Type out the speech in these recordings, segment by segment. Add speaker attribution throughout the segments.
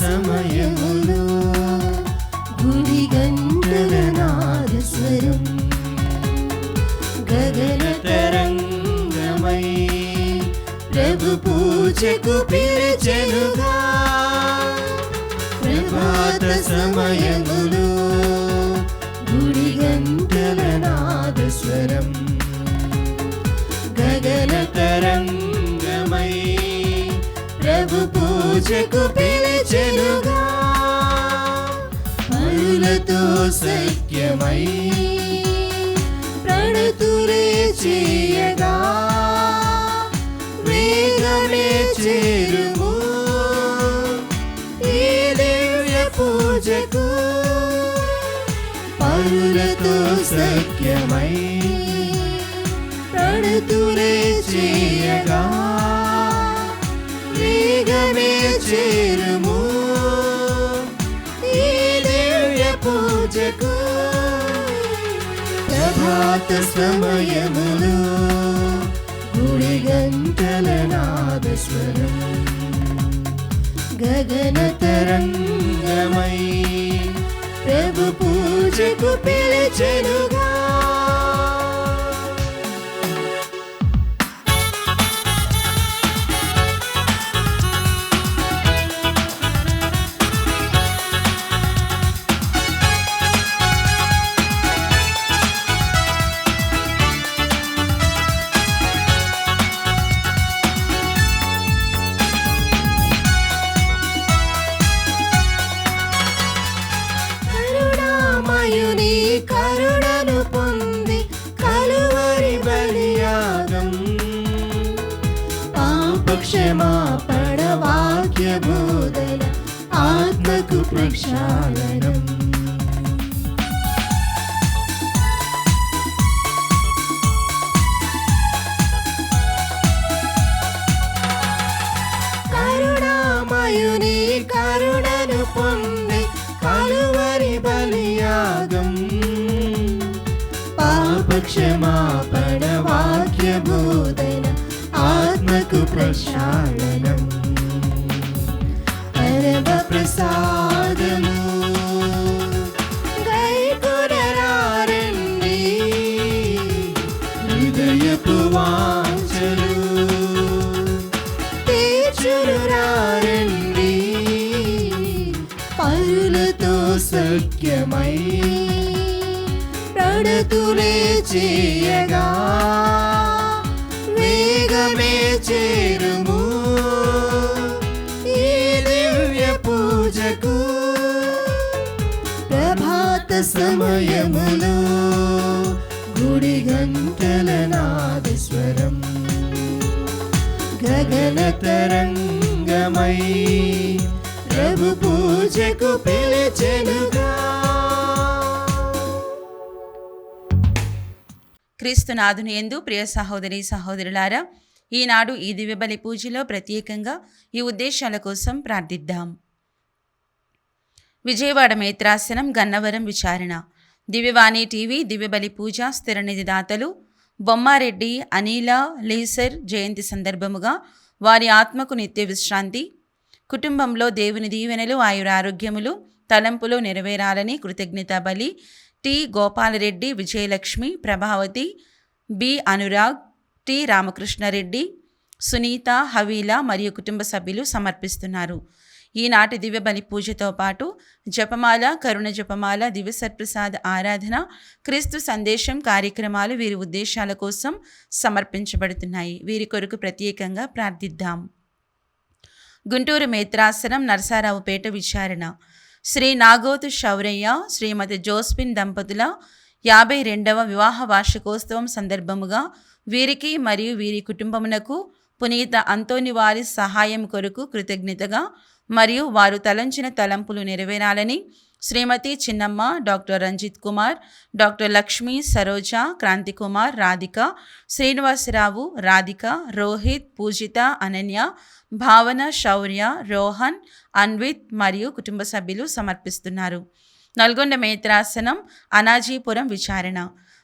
Speaker 1: సమయములో గుడి గంటల నాదస్వరం గగన తరంగమై ప్రభు పూజకు పిలిచెనుగా. ప్రభాత సమయములో గుడి గంటల నాదస్వరం గగన తరంగమై ప్రభు పూజకు పిలిచెనుగా. పరులతో సఖ్యమై ప్రణతులే చేయగా వేగమే చేరుము ఈ దివ్య పూజకు. పరులతో సఖ్యమై ప్రణతులే చేయగా వేగమే చేరుము ఈ దివ్య పూజకు. ప్రభాత సమయములో గుడి గంటల నాదస్వరం గగన తరంగమై ప్రభు పూజకు పిలిచెనుగా. కరుణామయుని కరుణను పొంది కలువరి బలియాగం పాపక్షమాపణ వాక్య బోధన ఆత్మకు ప్రక్షాళనం. కరుణామయుని కరుణను పొంది కలువరి బలియాగం పాపక్షమాపణ వాక్య బోధన ఆత్మకు ప్రక్షాళనం. పరమ ప్రసాదము గైకొనరారండి హృదయపు వాంఛలు తీర్చురారండి. పరులతో సఖ్యమై ప్రణతులే చేయగా వేగమే చేరుము ఈ దివ్య పూజకు. ప్రభాత సమయములో గుడి గంటల నాదస్వరం గగన తరంగమై ప్రభు పూజకు పిలిచెనుగా.
Speaker 2: క్రీస్తునాథుని యందు ప్రియ సహోదరి సహోదరులారా, ఈనాడు ఈ దివ్యబలి పూజలో ప్రత్యేకంగా ఈ ఉద్దేశాల కోసం ప్రార్థిద్దాం. విజయవాడ మేత్రాసనం గన్నవరం విచారణ దివ్యవాణి టీవీ దివ్యబలి పూజ స్థిరనిధి దాతలు బొమ్మారెడ్డి అనిల లేసర్ జయంతి సందర్భముగా వారి ఆత్మకు నిత్య విశ్రాంతి, కుటుంబంలో దేవుని దీవెనలు ఆయురారోగ్యములు తలంపులు నెరవేరాలని కృతజ్ఞతా బలి T Gopal Reddy, Vijayalakshmi, Prabhavathi, B Anurag, T Ramakrishna Reddy, Sunitha, Haveela మరియు కుటుంబ సభ్యులు సమర్పిస్తున్నారు. ఈనాటి దివ్యబలి పూజతో పాటు జపమాల, కరుణ జపమాల, దివ్యసత్ప్రసాద ఆరాధన, క్రీస్తు సందేశం కార్యక్రమాలు వీరి ఉద్దేశాల కోసం సమర్పించబడుతున్నాయి. వీరి కొరకు ప్రత్యేకంగా ప్రార్థిద్దాం. గుంటూరు మేత్రాసనం నరసారావుపేట విచారణ శ్రీ నాగోతు శౌరయ్య, శ్రీమతి జోస్పిన్ దంపతుల 52వ వివాహ వార్షికోత్సవం సందర్భముగా వీరికి మరియు వీరి కుటుంబమునకు పునీత అంతోని వారి సహాయం కొరకు కృతజ్ఞతగా మరియు వారు తలంచిన తలంపులు నెరవేరాలని శ్రీమతి చిన్నమ్మ, డాక్టర్ రంజిత్ కుమార్, డాక్టర్ లక్ష్మి, సరోజ, క్రాంతికుమార్, రాధిక, శ్రీనివాసరావు, రాధిక, రోహిత్, పూజిత, అనన్య, భావన, శౌర్య, రోహన్, అన్విత్ మరియు కుటుంబ సభ్యులు సమర్పిస్తున్నారు. నల్గొండ మేత్రాసనం అనాజీపురం విచారణ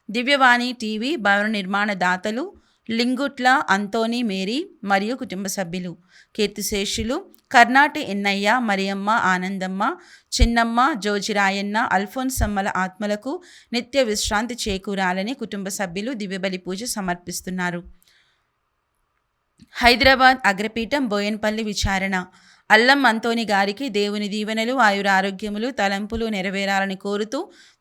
Speaker 2: దివ్యవాణి టీవీ భవన నిర్మాణ దాతలు లింగుట్ల అంతోని మేరీ మరియు కుటుంబ సభ్యులు, కీర్తిశేషులు కర్నాటి ఎన్నయ్య, మరియమ్మ, ఆనందమ్మ, చిన్నమ్మ, జోజిరాయన్న, అల్ఫోన్సమ్మల ఆత్మలకు నిత్య విశ్రాంతి చేకూరాలని కుటుంబ సభ్యులు దివ్యబలి పూజ సమర్పిస్తున్నారు. హైదరాబాద్ అగ్రపీఠం బోయన్పల్లి విచారణ. అల్లం అంతోని గారికి దేవుని దీవెనలు, ఆయురారోగ్యములు, తలంపులు నెరవేరాలని కోరుతూ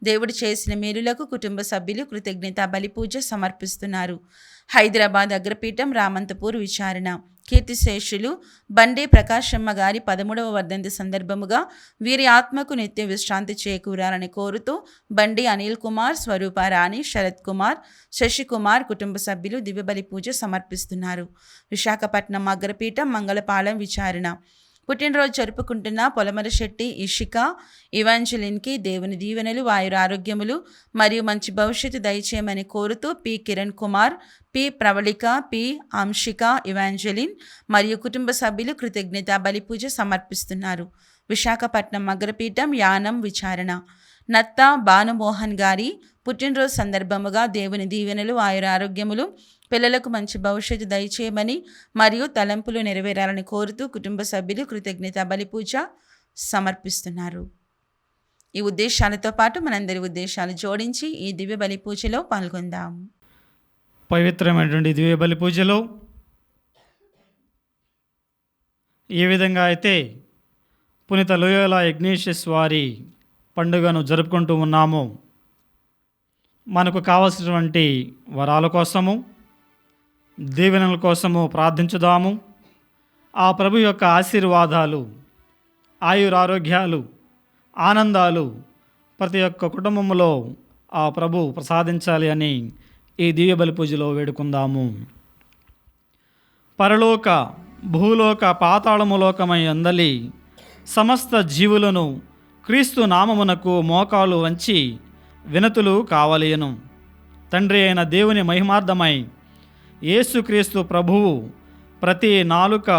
Speaker 2: దేవుడు చేసిన మేలులకు కుటుంబ సభ్యులు కృతజ్ఞత బలిపూజ సమర్పిస్తున్నారు. హైదరాబాద్ అగ్రపీఠం రామంతపూర్ విచారణ. కీర్తిశేషులు బండే ప్రకాశమ్మ గారి 13వ వర్ధంతి సందర్భముగా వీరి ఆత్మకు నిత్య విశ్రాంతి చేకూరాలని కోరుతూ బండి అనిల్ కుమార్, స్వరూపారాణి, శరత్ కుమార్, శశికుమార్ కుటుంబ సభ్యులు దివ్యబలి పూజ సమర్పిస్తున్నారు. విశాఖపట్నం అగ్రపీఠం మంగళపాలెం విచారణ. పుట్టినరోజు జరుపుకుంటున్న పొలమరశెట్టి ఇషిక ఇవాంజలిన్కి దేవుని దీవెనలు, ఆయురారోగ్యములు మరియు మంచి భవిష్యత్తు దయచేయమని కోరుతూ P Kiran Kumar, P Pravallika, P Amshika Evangeline మరియు కుటుంబ సభ్యులు కృతజ్ఞత బలిపూజ సమర్పిస్తున్నారు. విశాఖపట్నం అగ్రపీఠం యానం విచారణ. నత్తా భానుమోహన్ గారి పుట్టినరోజు సందర్భముగా దేవుని దీవెనలు, ఆయురారోగ్యములు, పిల్లలకు మంచి భవిష్యత్తు దయచేయమని మరియు తలంపులు నెరవేరాలని కోరుతూ కుటుంబ సభ్యులు కృతజ్ఞత బలిపూజ సమర్పిస్తున్నారు. ఈ ఉద్దేశాలతో పాటు మనందరి ఉద్దేశాలు జోడించి ఈ దివ్య బలి పూజలో పాల్గొందాం.
Speaker 3: పవిత్రమైనటువంటి దివ్య బలి పూజలో ఏ విధంగా అయితే పునీత లోయోలా ఇగ్నేషియస్ వారి పండుగను జరుపుకుంటూ ఉన్నామో, మనకు కావలసినటువంటి వరాల కోసము, దీవెనల కోసము ప్రార్థించుదాము. ఆ ప్రభు యొక్క ఆశీర్వాదాలు, ఆయురారోగ్యాలు, ఆనందాలు ప్రతి ఒక్క కుటుంబంలో ఆ ప్రభు ప్రసాదించాలి అని ఈ దివ్య బలి పూజలో వేడుకుందాము. పరలోక, భూలోక, పాతాళములోకమై అందలి సమస్త జీవులను క్రీస్తు నామమునకు మోకాలు వంచి వినతులు కావలియను. తండ్రి అయిన దేవుని మహిమార్థమై యేసుక్రీస్తు ప్రభువు ప్రతి నాలుక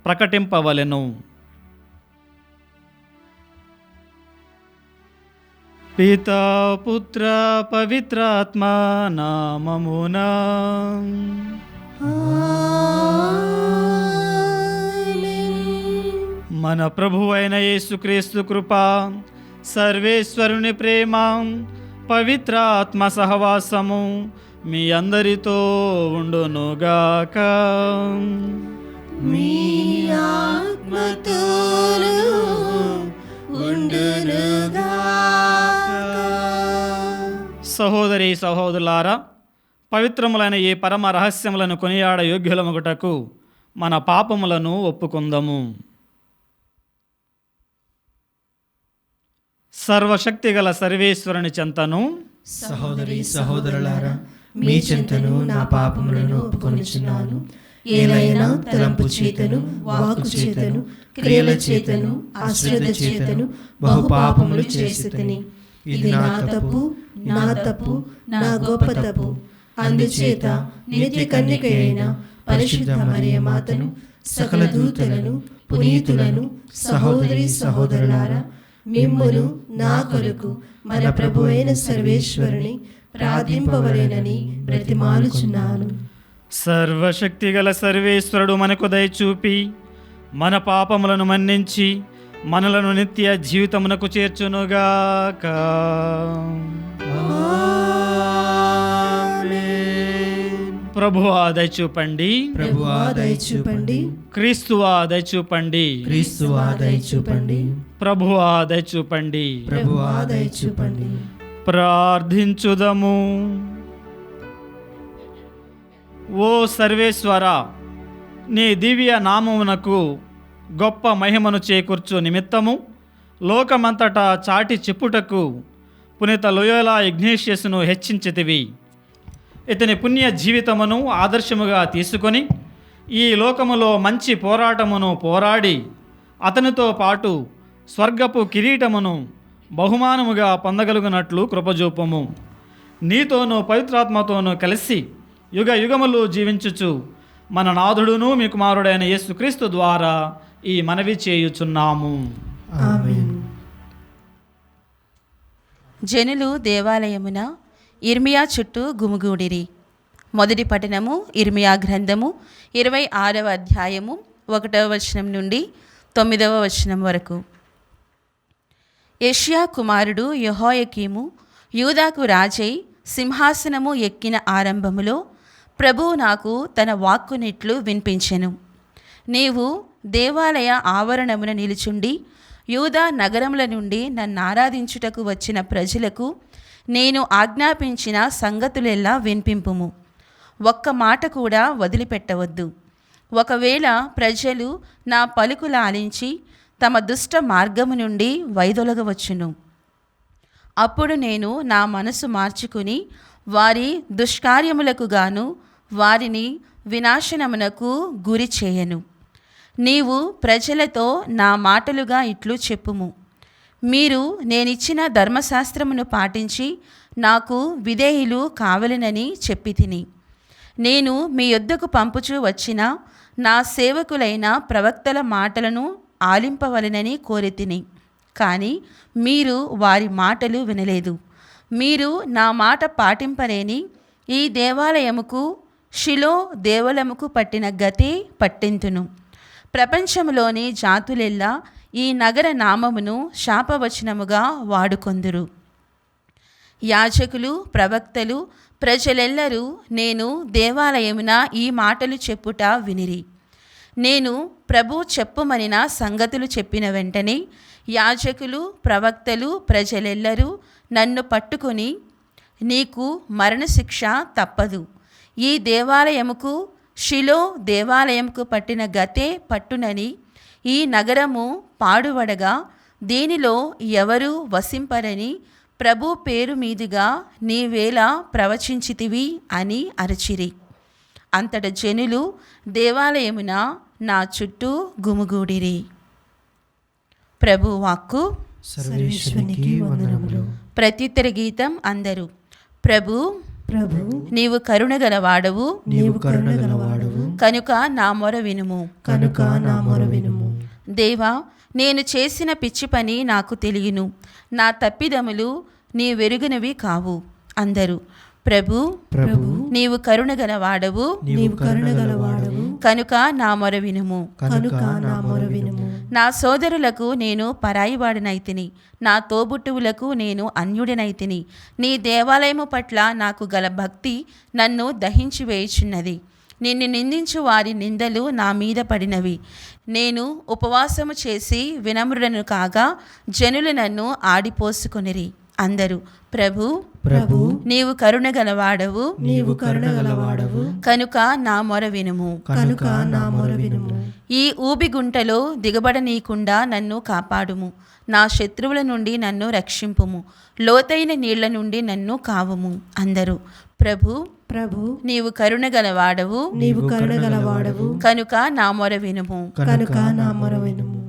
Speaker 3: ప్రకటింపవలెను. పితా పుత్ర పవిత్రాత్మ నామమునా. మన ప్రభువు అయిన యేసుక్రీస్తు కృప, సర్వేశ్వరుని ప్రేమ, పవిత్ర ఆత్మ సహవాసము మీ అందరితో ఉండునుగాక.
Speaker 1: మీ ఆత్మతోను ఉండునుగాక.
Speaker 3: సహోదరి సహోదరులారా, పవిత్రములైన ఈ పరమ రహస్యములను కొనియాడ యోగ్యులమగుటకు మన పాపములను ఒప్పుకుందాము. సర్వశక్తిగల సర్వేశ్వరుని చెంతను,
Speaker 1: సహోదరి సహోదరులారా, మీ చెంతను నా పాపములను ఒప్పుకొనుచున్నాను. ఏలైనా తలంపు చేతను, వాక్కు చేతను, క్రియల చేతను, అశ్రద్ధ చేతను బహు పాపములు చేసితిని. ఇది నా తప్పు, నా తప్పు, నా గొప్ప తప్పు. అందుచేత నిత్య కన్యక అయిన పరిశుద్ధ మరియ మాతను, సకల దూతలను, పునీతులను, సహోదరి సహోదరులారా, మిమ్మును నా కొరకు మన ప్రభు అయిన సర్వేశ్వరుని ప్రార్థింపవలెనని బ్రతిమాలుచున్నాను.
Speaker 3: సర్వశక్తిగల సర్వేశ్వరుడు మనకు దయచూపి మన పాపములను మన్నించి మనలను నిత్య జీవితమునకు చేర్చునుగాక. ప్రభువా దయచూపండి,
Speaker 1: ప్రభువా దయచూపండి,
Speaker 3: క్రీస్తువా దయచూపండి,
Speaker 1: క్రీస్తువా దయచూపండి,
Speaker 3: ప్రభువా దయచూపండి,
Speaker 1: ప్రభువా దయచూపండి.
Speaker 3: ప్రార్థించుదము. ఓ సర్వేశ్వర, నీ దివ్య నామమునకు గొప్ప మహిమను చేకూర్చు నిమిత్తము లోకమంతటా చాటి చెప్పుటకు పునీత లోయోలా ఇగ్నేషియస్ను హెచ్చించితివి. ఇతని పుణ్య జీవితమును ఆదర్శముగా తీసుకొని ఈ లోకములో మంచి పోరాటమును పోరాడి అతనితో పాటు స్వర్గపు కిరీటమును బహుమానముగా పొందగలుగునట్లు కృపజూపము. నీతోనూ పవిత్రాత్మతోనూ కలిసి యుగ యుగములు జీవించుచు మన నాథుడును మీ కుమారుడైన యేసుక్రీస్తు ద్వారా ఈ మనవి చేయుచున్నాము.
Speaker 1: ఆమేన్.
Speaker 2: జనులు దేవాలయమున ఇర్మియా చుట్టూ గుమిగూడిరి. మొదటి పఠనము ఇర్మియా గ్రంథము 26వ అధ్యాయము 1వ వచనం నుండి 9వ వచనం వరకు. యెషయా కుమారుడు యెహోయాకీము యూదాకు రాజై సింహాసనము ఎక్కిన ఆరంభములో ప్రభువు నాకు తన వాక్కునిట్లు వినిపించెను. నీవు దేవాలయ ఆవరణమున నిలుచుండి యూదా నగరముల నుండి నన్ను ఆరాధించుటకు వచ్చిన ప్రజలకు నేను ఆజ్ఞాపించిన సంగతులెల్లా వినిపింపుము. ఒక్క మాట కూడా వదిలిపెట్టవద్దు. ఒకవేళ ప్రజలు నా పలుకులు ఆలించి తమ దుష్ట మార్గము నుండి వైదొలగవచ్చును. అప్పుడు నేను నా మనసు మార్చుకుని వారి దుష్కార్యములకు గాను వారిని వినాశనమునకు గురి చేయను. నీవు ప్రజలతో నా మాటలుగా ఇట్లు చెప్పుము. మీరు నేనిచ్చిన ధర్మశాస్త్రమును పాటించి నాకు విధేయులు కావలెనని చెప్పి తిని. నేను మీ యొద్దకు పంపుచూ వచ్చిన నా సేవకులైన ప్రవక్తల మాటలను ఆలింపవలెనని కోరితిని. కానీ మీరు వారి మాటలు వినలేదు. మీరు నా మాట పాటింపలేని ఈ దేవాలయముకు షిలో దేవాలయముకు పట్టిన గతే పట్టింతును. ప్రపంచంలోని జాతులెల్లా ఈ నగర నామమును శాపవచనముగా వాడుకొందురు. యాజకులు, ప్రవక్తలు, ప్రజలెల్లరూ నేను దేవాలయమున ఈ మాటలు చెప్పుట వినిరి. నేను ప్రభు చెప్పుమనిన సంగతులు చెప్పిన వెంటనే యాజకులు, ప్రవక్తలు, ప్రజలెల్లరూ నన్ను పట్టుకొని, నీకు మరణశిక్ష తప్పదు. ఈ దేవాలయముకు షిలో దేవాలయముకు పట్టిన గతే పట్టునని ఈ నగరము పాడుబడగా దీనిలో ఎవరు వసింపరని ప్రభు పేరు మీదుగా నీవేళ ప్రవచించితివి అని అరచిరి. అంతట జనులు దేవాలయమున నా చుట్టూ గుమిగూడిరి. ప్రభు వాక్కు.
Speaker 1: సర్వేశ్వరునికి వందనములు.
Speaker 2: ప్రత్యుత్తర గీతం అందరూ. ప్రభు
Speaker 1: ప్రభు
Speaker 2: నీవు కరుణగలవాడవు,
Speaker 1: నీవు కరుణగలవాడవు,
Speaker 2: కనుక నా మొర వినుము.
Speaker 1: కనుక నా మొర వినుము.
Speaker 2: దేవా, నేను చేసిన పిచ్చి పని నాకు తెలియను, నా తప్పిదములు నీ వెరుగనివి కావు. అందరూ. ప్రభు
Speaker 1: ప్రభు
Speaker 2: నీవు కరుణగలవాడవు,
Speaker 1: నీవు కరుణగలవాడవు,
Speaker 2: కనుక నా మొర వినుము.
Speaker 1: కనుక నా మొర వినుము.
Speaker 2: నా సోదరులకు నేను పరాయివాడినైతిని, నా తోబుట్టువులకు నేను అన్యుడినైతిని. నీ దేవాలయము పట్ల నాకు గల భక్తి నన్ను దహించి వేయుచున్నది. నిన్ను నిందించు వారి నిందలు నా మీద పడినవి. నేను ఉపవాసము చేసి వినమ్రుడను కాగా జనులు నన్ను ఆడిపోసుకొనిరి. అందరూ. ప్రభు
Speaker 1: ప్రభు
Speaker 2: నీవు కరుణగలవాడవు,
Speaker 1: నీవు కరుణగలవాడవు,
Speaker 2: కనుక నా మొర వినుము.
Speaker 1: కనుక నా మొర వినుము.
Speaker 2: ఈ ఊబిగుంటలో దిగబడనీయకుండా నన్ను కాపాడుము. నా శత్రువుల నుండి నన్ను రక్షింపుము. లోతైన నీళ్ల నుండి నన్ను కావుము. అందరూ. ప్రభు
Speaker 1: ప్రభు
Speaker 2: నీవు కరుణగలవాడవు,
Speaker 1: నీవు కరుణగలవాడవు,
Speaker 2: కనుక నా మొర వినుము.
Speaker 1: కనుక నా మొర వినుము.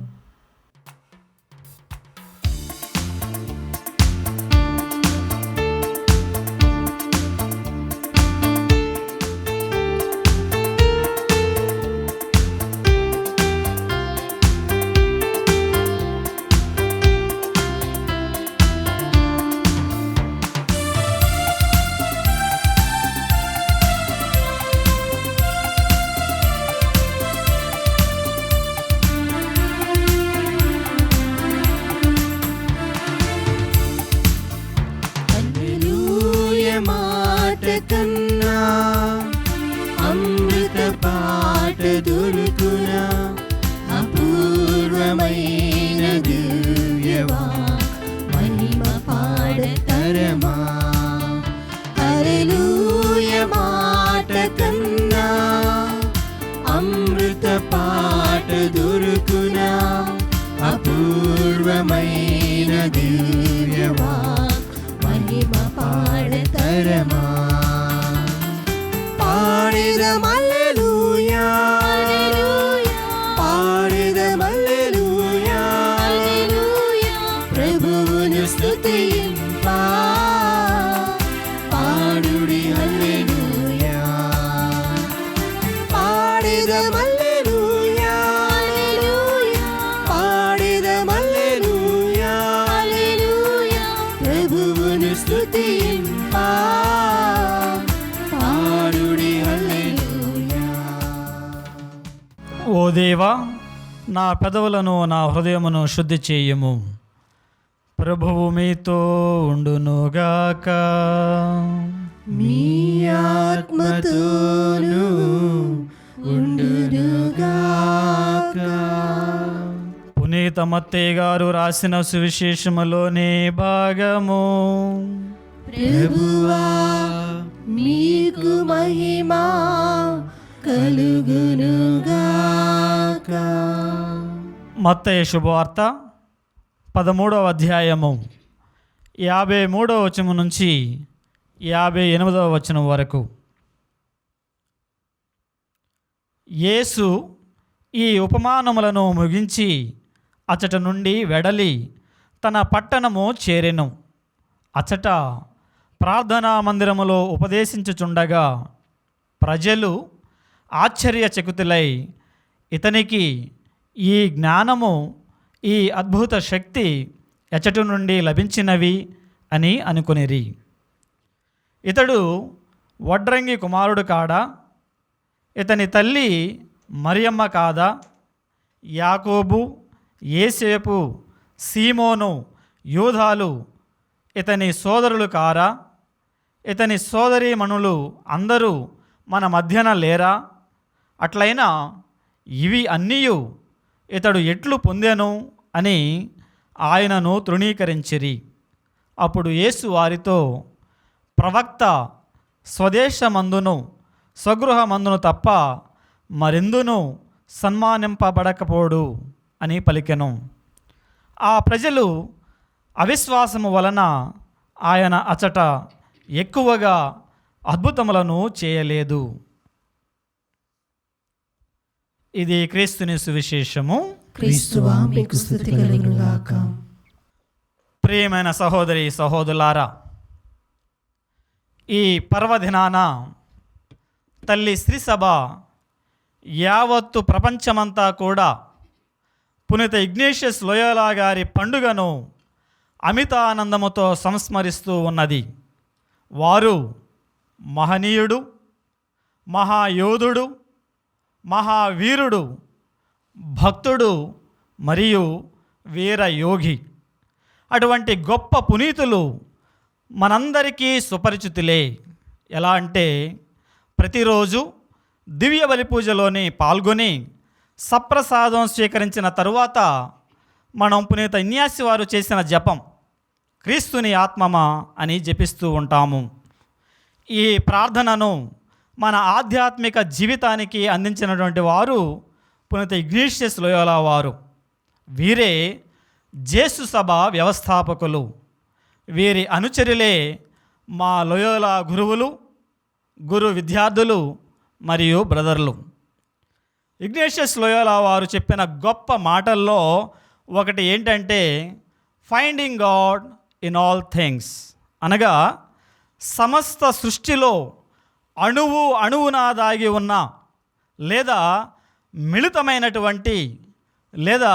Speaker 1: కన్నా అమృత పాట దొరుకునా, అపూర్వమైన దివ్యవా మహిమ పాడతరమా. హల్లెలూయా మాట కన్నా అమృత పాట దొరుకునా, అపూర్వమైన దివ్యవా మహిమ పాడతరమా. పాడెదం హల్లెలూయా, పాడెదం హల్లెలూయా, ప్రభువును స్తుతింపా, పాడుడి హల్లెలూయా. పాడెదం హల్లెలూయా, పాడెదం హల్లెలూయా, ప్రభువును స్తుతింపా, పాడుడి హల్లెలూయా.
Speaker 3: దేవా, నా పెదవులను నా హృదయమును శుద్ధి చేయము. ప్రభువు మీతో ఉండునుగాక.
Speaker 1: మీ ఆత్మతోను ఉండునుగాక.
Speaker 3: పునీత మత్తయి గారు రాసిన సువిశేషములోని భాగము.
Speaker 1: ప్రభువా, మీకు మహిమ కలుగునుగాక.
Speaker 3: మత్తయి శుభవార్త 13వ అధ్యాయము 53వ వచనం నుంచి 58వ వచనం వరకు. యేసు ఈ ఉపమానములను ముగించి అచట నుండి వెడలి తన పట్టణము చేరెను. అచట ప్రార్థనా మందిరములో ఉపదేశించుచుండగా ప్రజలు ఆశ్చర్యచకితులై ఇతనికి ఈ జ్ఞానము, ఈ అద్భుత శక్తి ఎచటి నుండి లభించినవి అని అనుకొనిరి. ఇతడు వడ్రంగి కుమారుడు కాడా? ఇతని తల్లి మరియమ్మ కాదా? యాకోబు, యేసేపు, సీమోను, యూదాలు ఇతని సోదరులు కారా? ఇతని సోదరీమణులు అందరూ మన మధ్యన లేరా? అట్లయినా ఇవి అన్నీయు ఇతడు ఎట్లు పొందెను అని ఆయనను తృణీకరించిరి. అప్పుడు యేసు వారితో, ప్రవక్త స్వదేశమందును స్వగృహమందును తప్ప మరెందును సన్మానింపబడకపోడు అని పలికెను. ఆ ప్రజలు అవిశ్వాసము వలన ఆయన అచట ఎక్కువగా అద్భుతములను చేయలేదు. ఇది క్రీస్తుని సువిశేషము.
Speaker 1: క్రీస్తువా, మీకు స్తుతి కలుగునుగాక.
Speaker 3: ప్రియమైన సహోదరి సహోదరులారా, ఈ పర్వదినాన తల్లి శ్రీసభ యావత్తు ప్రపంచమంతా కూడా పునీత ఇగ్నేషియస్ లోయోలా గారి పండుగను అమిత ఆనందముతో సంస్మరిస్తూ ఉన్నది. వారు మహనీయుడు, మహాయోధుడు, మహావీరుడు, భక్తుడు మరియు వీరయోగి. అటువంటి గొప్ప పునీతులు మనందరికీ సుపరిచితులే. ఎలా అంటే ప్రతిరోజు దివ్య బలి పూజలోని పాల్గొని సప్రసాదం స్వీకరించిన తరువాత మనం పునీత ఇన్యాసి వారు చేసిన జపం క్రీస్తుని ఆత్మమా అని జపిస్తూ ఉంటాము. ఈ ప్రార్థనను మన ఆధ్యాత్మిక జీవితానికి అందించినటువంటి వారు పునీత ఇగ్నేషియస్ లోయోలా వారు. వీరే జేసు సభ వ్యవస్థాపకులు. వీరి అనుచరులే మా లోయోలా గురువులు, గురు విద్యార్థులు మరియు బ్రదర్లు. ఇగ్నేషియస్ లోయోలా వారు చెప్పిన గొప్ప మాటల్లో ఒకటి ఏంటంటే finding God in all things, అనగా సమస్త సృష్టిలో అణువు అణువునా దాగి ఉన్న లేదా మిళితమైనటువంటి లేదా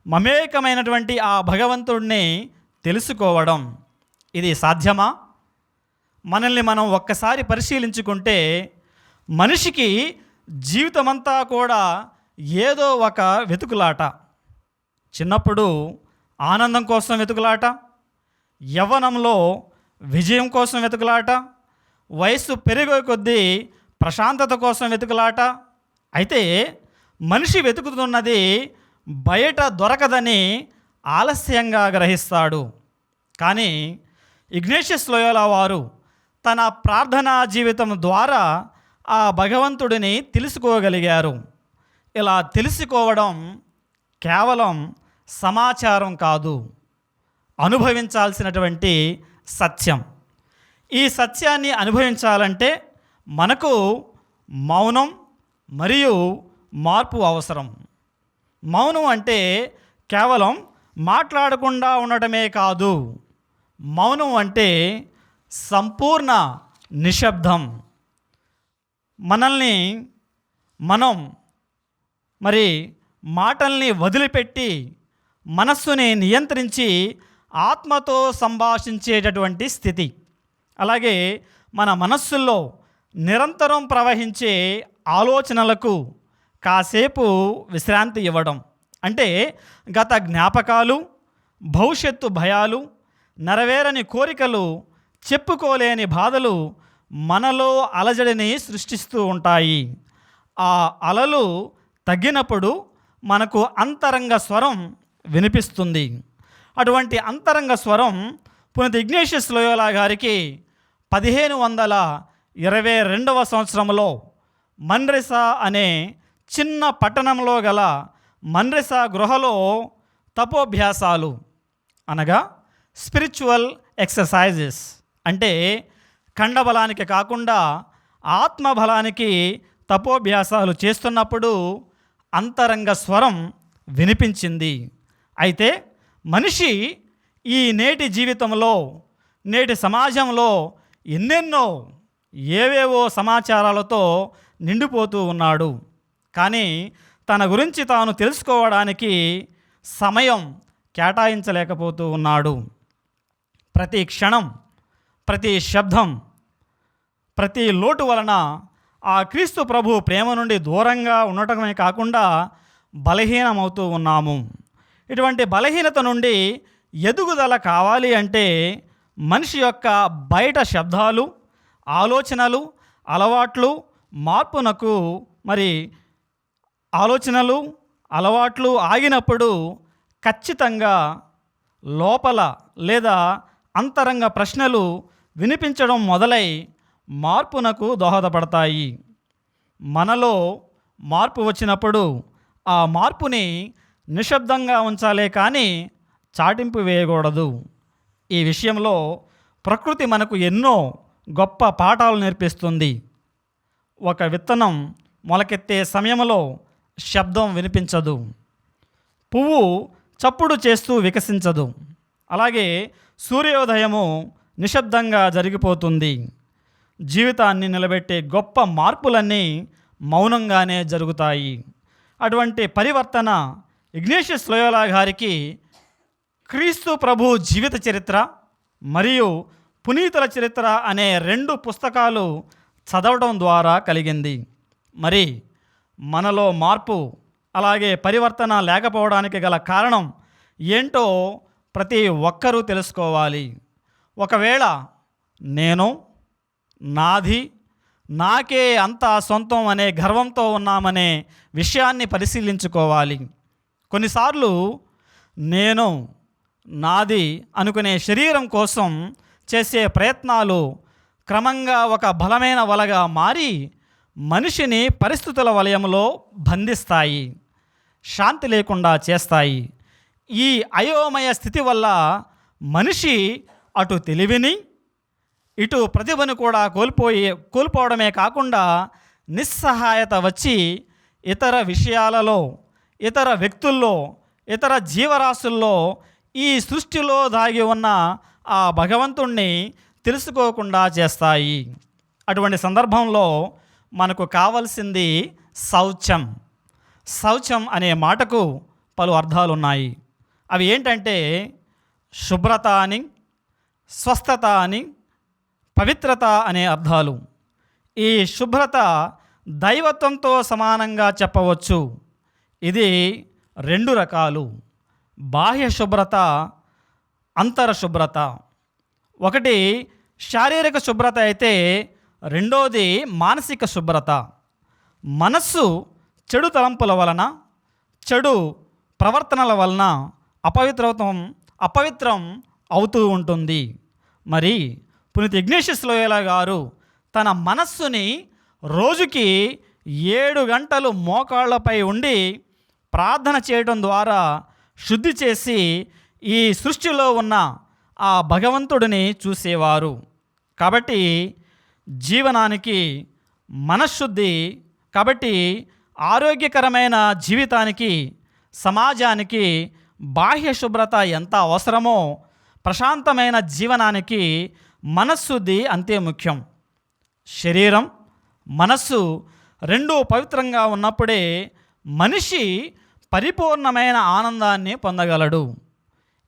Speaker 3: మమేకమైనటువంటి ఆ భగవంతుడిని తెలుసుకోవడం. ఇది సాధ్యమా? మనల్ని మనం ఒక్కసారి పరిశీలించుకుంటే మనిషికి జీవితమంతా కూడా ఏదో ఒక వెతుకులాట. చిన్నప్పుడు ఆనందం కోసం వెతుకులాట, యవ్వనంలో విజయం కోసం వెతుకులాట, వయస్సు పెరిగే కొద్దీ ప్రశాంతత కోసం వెతుకులాట. అయితే మనిషి వెతుకుతున్నది బయట దొరకదని ఆలస్యంగా గ్రహిస్తాడు. కానీ ఇగ్నేషియస్ లోయోలా వారు తన ప్రార్థనా జీవితం ద్వారా ఆ భగవంతుడిని తెలుసుకోగలిగారు. ఇలా తెలుసుకోవడం కేవలం సమాచారం కాదు, అనుభవించాల్సినటువంటి సత్యం. ఈ సత్యాన్ని అనుభవించాలంటే మనకు మౌనం మరియు మార్పు అవసరం. మౌనం అంటే కేవలం మాట్లాడకుండా ఉండటమే కాదు. మౌనం అంటే సంపూర్ణ నిశ్శబ్దం. మనల్ని మనం మాటల్ని వదిలిపెట్టి మనస్సుని నియంత్రించి ఆత్మతో సంభాషించేటటువంటి స్థితి. అలాగే మన మనస్సుల్లో నిరంతరం ప్రవహించే ఆలోచనలకు కాసేపు విశ్రాంతి ఇవ్వడం. అంటే గత జ్ఞాపకాలు, భవిష్యత్తు భయాలు, నెరవేరని కోరికలు, చెప్పుకోలేని బాధలు మనలో అలజడిని సృష్టిస్తూ ఉంటాయి. ఆ అలలు తగ్గినప్పుడు మనకు అంతరంగ స్వరం వినిపిస్తుంది. అటువంటి అంతరంగ స్వరం పునీత ఇగ్నేషియస్ లోయోలా గారికి 1522వ సంవత్సరంలో మన్రెసా అనే చిన్న పట్టణంలో గల మన్రెసా గృహలో తపోభ్యాసాలు అనగా స్పిరిచువల్ ఎక్సర్సైజెస్ అంటే ఖండబలానికి కాకుండా ఆత్మబలానికి తపోభ్యాసాలు చేస్తున్నప్పుడు అంతరంగ స్వరం వినిపించింది. అయితే మనిషి ఈ నేటి జీవితంలో, నేటి సమాజంలో ఎన్నెన్నో ఏవేవో సమాచారాలతో నిండిపోతూ ఉన్నాడు. కానీ తన గురించి తాను తెలుసుకోవడానికి సమయం కేటాయించలేకపోతూ ఉన్నాడు. ప్రతి క్షణం, ప్రతి శబ్దం, ప్రతి లోటు వలన ఆ క్రీస్తు ప్రభు ప్రేమ నుండి దూరంగా ఉండటమే కాకుండా బలహీనమవుతూ ఉన్నాము. ఇటువంటి బలహీనత నుండి ఎదుగుదల కావాలి అంటే మనిషి యొక్క బయట శబ్దాలు, ఆలోచనలు, అలవాట్లు మార్పునకు ఆలోచనలు, అలవాట్లు ఆగినప్పుడు ఖచ్చితంగా లోపల లేదా అంతరంగ ప్రశ్నలు వినిపించడం మొదలై మార్పునకు దోహదపడతాయి. మనలో మార్పు వచ్చినప్పుడు ఆ మార్పుని నిశ్శబ్దంగా ఉంచాలే కానీ చాటింపు వేయకూడదు. ఈ విషయంలో ప్రకృతి మనకు ఎన్నో గొప్ప పాఠాలు నేర్పిస్తుంది. ఒక విత్తనం మొలకెత్తే సమయంలో శబ్దం వినిపించదు. పువ్వు చప్పుడు చేస్తూ వికసించదు. అలాగే సూర్యోదయము నిశ్శబ్దంగా జరిగిపోతుంది. జీవితాన్ని నిలబెట్టే గొప్ప మార్పులన్నీ మౌనంగానే జరుగుతాయి. అటువంటి పరివర్తన ఇగ్నేషియస్ లోయోలా గారికి క్రీస్తు ప్రభు జీవిత చరిత్ర మరియు పునీతుల చరిత్ర అనే 2 పుస్తకాలు చదవడం ద్వారా కలిగింది. మరి మనలో మార్పు అలాగే పరివర్తన లేకపోవడానికి గల కారణం ఏంటో ప్రతి ఒక్కరూ తెలుసుకోవాలి. ఒకవేళ నేను, నాది, నాకే అంతా సొంతం అనే గర్వంతో ఉన్నామనే విషయాన్ని పరిశీలించుకోవాలి. కొన్నిసార్లు నేను, నాది అనుకునే శరీరం కోసం చేసే ప్రయత్నాలు క్రమంగా ఒక బలమైన వలగా మారి మనిషిని పరిస్థితుల వలయంలో బంధిస్తాయి, శాంతి లేకుండా చేస్తాయి. ఈ అయోమయ స్థితి వల్ల మనిషి అటు తెలివిని, ఇటు ప్రతిభను కూడా కోల్పోవడమే కాకుండా నిస్సహాయత వచ్చి ఇతర విషయాలలో, ఇతర వ్యక్తుల్లో, ఇతర జీవరాశుల్లో ఈ సృష్టిలో దాగి ఉన్న ఆ భగవంతుణ్ణి తెలుసుకోకుండా చేస్తాయి. అటువంటి సందర్భంలో మనకు కావాల్సింది శౌచం. శౌచం అనే మాటకు పలు అర్థాలు ఉన్నాయి. అవి ఏంటంటే శుభ్రత అని, స్వస్థత అని, పవిత్రత అనే అర్థాలు. ఈ శుభ్రత దైవత్వంతో సమానంగా చెప్పవచ్చు. ఇది 2 రకాలు: బాహ్య శుభ్రత, అంతర శుభ్రత. ఒకటి శారీరక శుభ్రత అయితే రెండోది మానసిక శుభ్రత. మనస్సు చెడు తలంపుల వలన, చెడు ప్రవర్తనల వలన అపవిత్రం అవుతూ ఉంటుంది. మరి పునీత ఇగ్నేషియస్ లోయోలా గారు తన మనస్సుని రోజుకి 7 గంటలు మోకాళ్ళపై ఉండి ప్రార్థన చేయడం ద్వారా శుద్ధి చేసి ఈ సృష్టిలో ఉన్న ఆ భగవంతుడిని చూసేవారు. కాబట్టి జీవనానికి మనశ్శుద్ధి, కాబట్టి ఆరోగ్యకరమైన జీవితానికి, సమాజానికి బాహ్య శుభ్రత ఎంత అవసరమో ప్రశాంతమైన జీవనానికి మనశ్శుద్ధి అంతే ముఖ్యం. శరీరం, మనస్సు 2 పవిత్రంగా ఉన్నప్పుడే మనిషి పరిపూర్ణమైన ఆనందాన్ని పొందగలడు.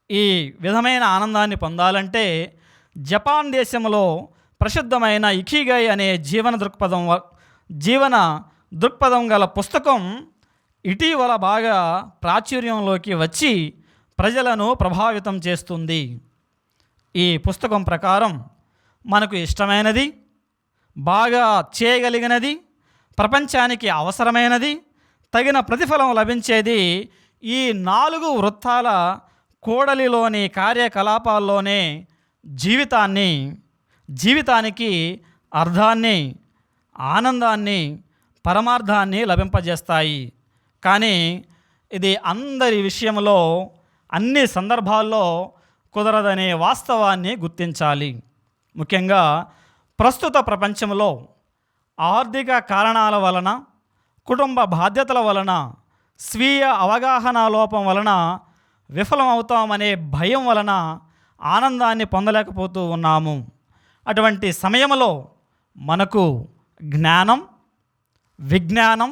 Speaker 3: ఈ విధమైన ఆనందాన్ని పొందాలంటే జపాన్ దేశంలో ప్రసిద్ధమైన ఇకిగై అనే జీవన దృక్పథం గల పుస్తకం ఇటీవల బాగా ప్రాచుర్యంలోకి వచ్చి ప్రజలను ప్రభావితం చేస్తుంది. ఈ పుస్తకం ప్రకారం మనకు ఇష్టమైనది, బాగా చేయగలిగినది, ప్రపంచానికి అవసరమైనది, తగిన ప్రతిఫలం లభించేది ఈ 4 వృత్తాల కూడలిలోని కార్యకలాపాల్లోనే జీవితానికి అర్థాన్ని, ఆనందాన్ని, పరమార్థాన్ని లభింపజేస్తాయి. కానీ ఇది అందరి విషయంలో అన్ని సందర్భాల్లో కుదరదనే వాస్తవాన్ని గుర్తించాలి. ముఖ్యంగా ప్రస్తుత ప్రపంచంలో ఆర్థిక కారణాల వలన, కుటుంబ బాధ్యతల వలన, స్వీయ అవగాహన లోపం వలన విఫలమవుతామనే భయం వలన ఆనందాన్ని పొందలేకపోతూ ఉన్నాము. అటువంటి సమయంలో మనకు జ్ఞానం, విజ్ఞానం,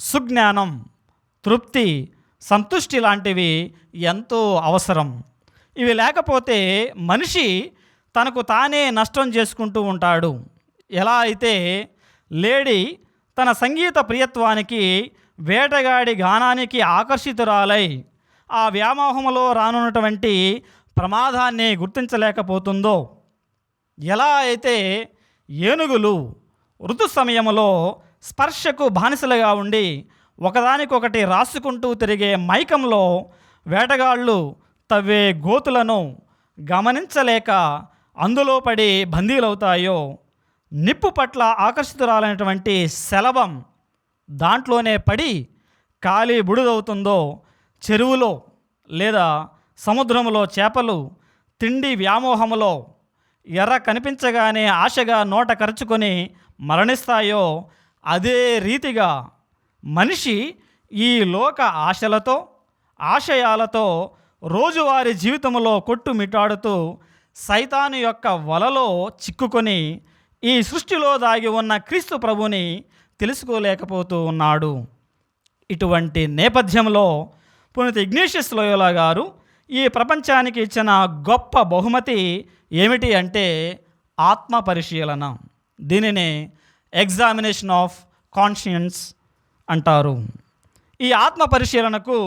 Speaker 3: సుజ్ఞానం, తృప్తి, సంతుష్టి లాంటివి ఎంతో అవసరం. ఇవి లేకపోతే మనిషి తనకు తానే నష్టం చేసుకుంటూ ఉంటాడు. ఎలా అయితే లేడీ తన సంగీత ప్రియత్వానికి, వేటగాడి గానానికి ఆకర్షితురాలై ఆ వ్యామోహంలో రానున్నటువంటి ప్రమాదాన్ని గుర్తించలేకపోతుందో, ఎలా అయితే ఏనుగులు ఋతు సమయంలో స్పర్శకు బానిసలుగా ఉండి ఒకదానికొకటి రాసుకుంటూ తిరిగే మైకంలో వేటగాళ్ళు తవ్వే గోతులను గమనించలేక అందులో పడి బందీలవుతాయో, నిప్పు పట్ల ఆకర్షితురాలైనటువంటి శలభం దాంట్లోనే పడి కాలి బుడిదవుతుందో, చెరువులో లేదా సముద్రంలో చేపలు తిండి వ్యామోహములో ఎర్ర కనిపించగానే ఆశగా నోట కరుచుకొని మరణిస్తాయో, అదే రీతిగా మనిషి ఈ లోక ఆశలతో, ఆశయాలతో రోజువారీ జీవితంలో కొట్టుమిట్టాడుతూ సైతాను యొక్క వలలో చిక్కుకొని ఈ సృష్టిలో దాగి ఉన్న క్రీస్తు ప్రభుని తెలుసుకోలేకపోతూ ఉన్నాడు. ఇటువంటి నేపథ్యంలో పునీత ఇగ్నేషియస్ లోయోలా గారు ఈ ప్రపంచానికి ఇచ్చిన గొప్ప బహుమతి ఏమిటి అంటే ఆత్మ పరిశీలన. దీనినే ఎగ్జామినేషన్ ఆఫ్ కాన్షియన్స్ అంటారు. ఈ ఆత్మ పరిశీలనకు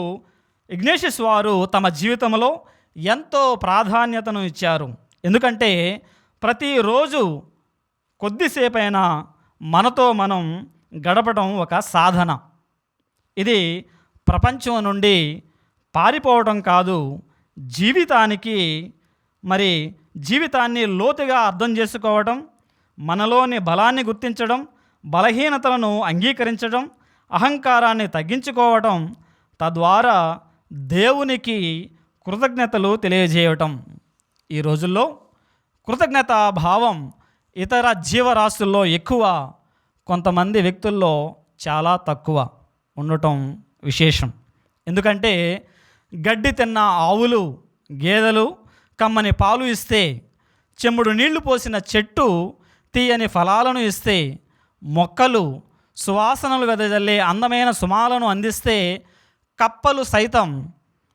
Speaker 3: ఇగ్నేషియస్ వారు తమ జీవితంలో ఎంతో ప్రాధాన్యతను ఇచ్చారు. ఎందుకంటే ప్రతిరోజు కొద్దిసేపైనా మనతో మనం గడపడం ఒక సాధన. ఇది ప్రపంచం నుండి పారిపోవడం కాదు, జీవితాన్ని లోతుగా అర్థం చేసుకోవడం, మనలోని బలాన్ని గుర్తించడం, బలహీనతలను అంగీకరించడం, అహంకారాన్ని తగ్గించుకోవడం, తద్వారా దేవునికి కృతజ్ఞతలు తెలియజేయటం. ఈ రోజుల్లో కృతజ్ఞతా భావం ఇతర జీవరాశుల్లో ఎక్కువ, కొంతమంది వ్యక్తుల్లో చాలా తక్కువ ఉండటం విశేషం. ఎందుకంటే గడ్డి తిన్న ఆవులు, గేదెలు కమ్మని పాలు ఇస్తే, చెంబుడు నీళ్లు పోసిన చెట్టు తీయని ఫలాలను ఇస్తే, మొక్కలు సువాసనలు వెదజల్లే అందమైన సుమాలను అందిస్తే, కప్పలు సైతం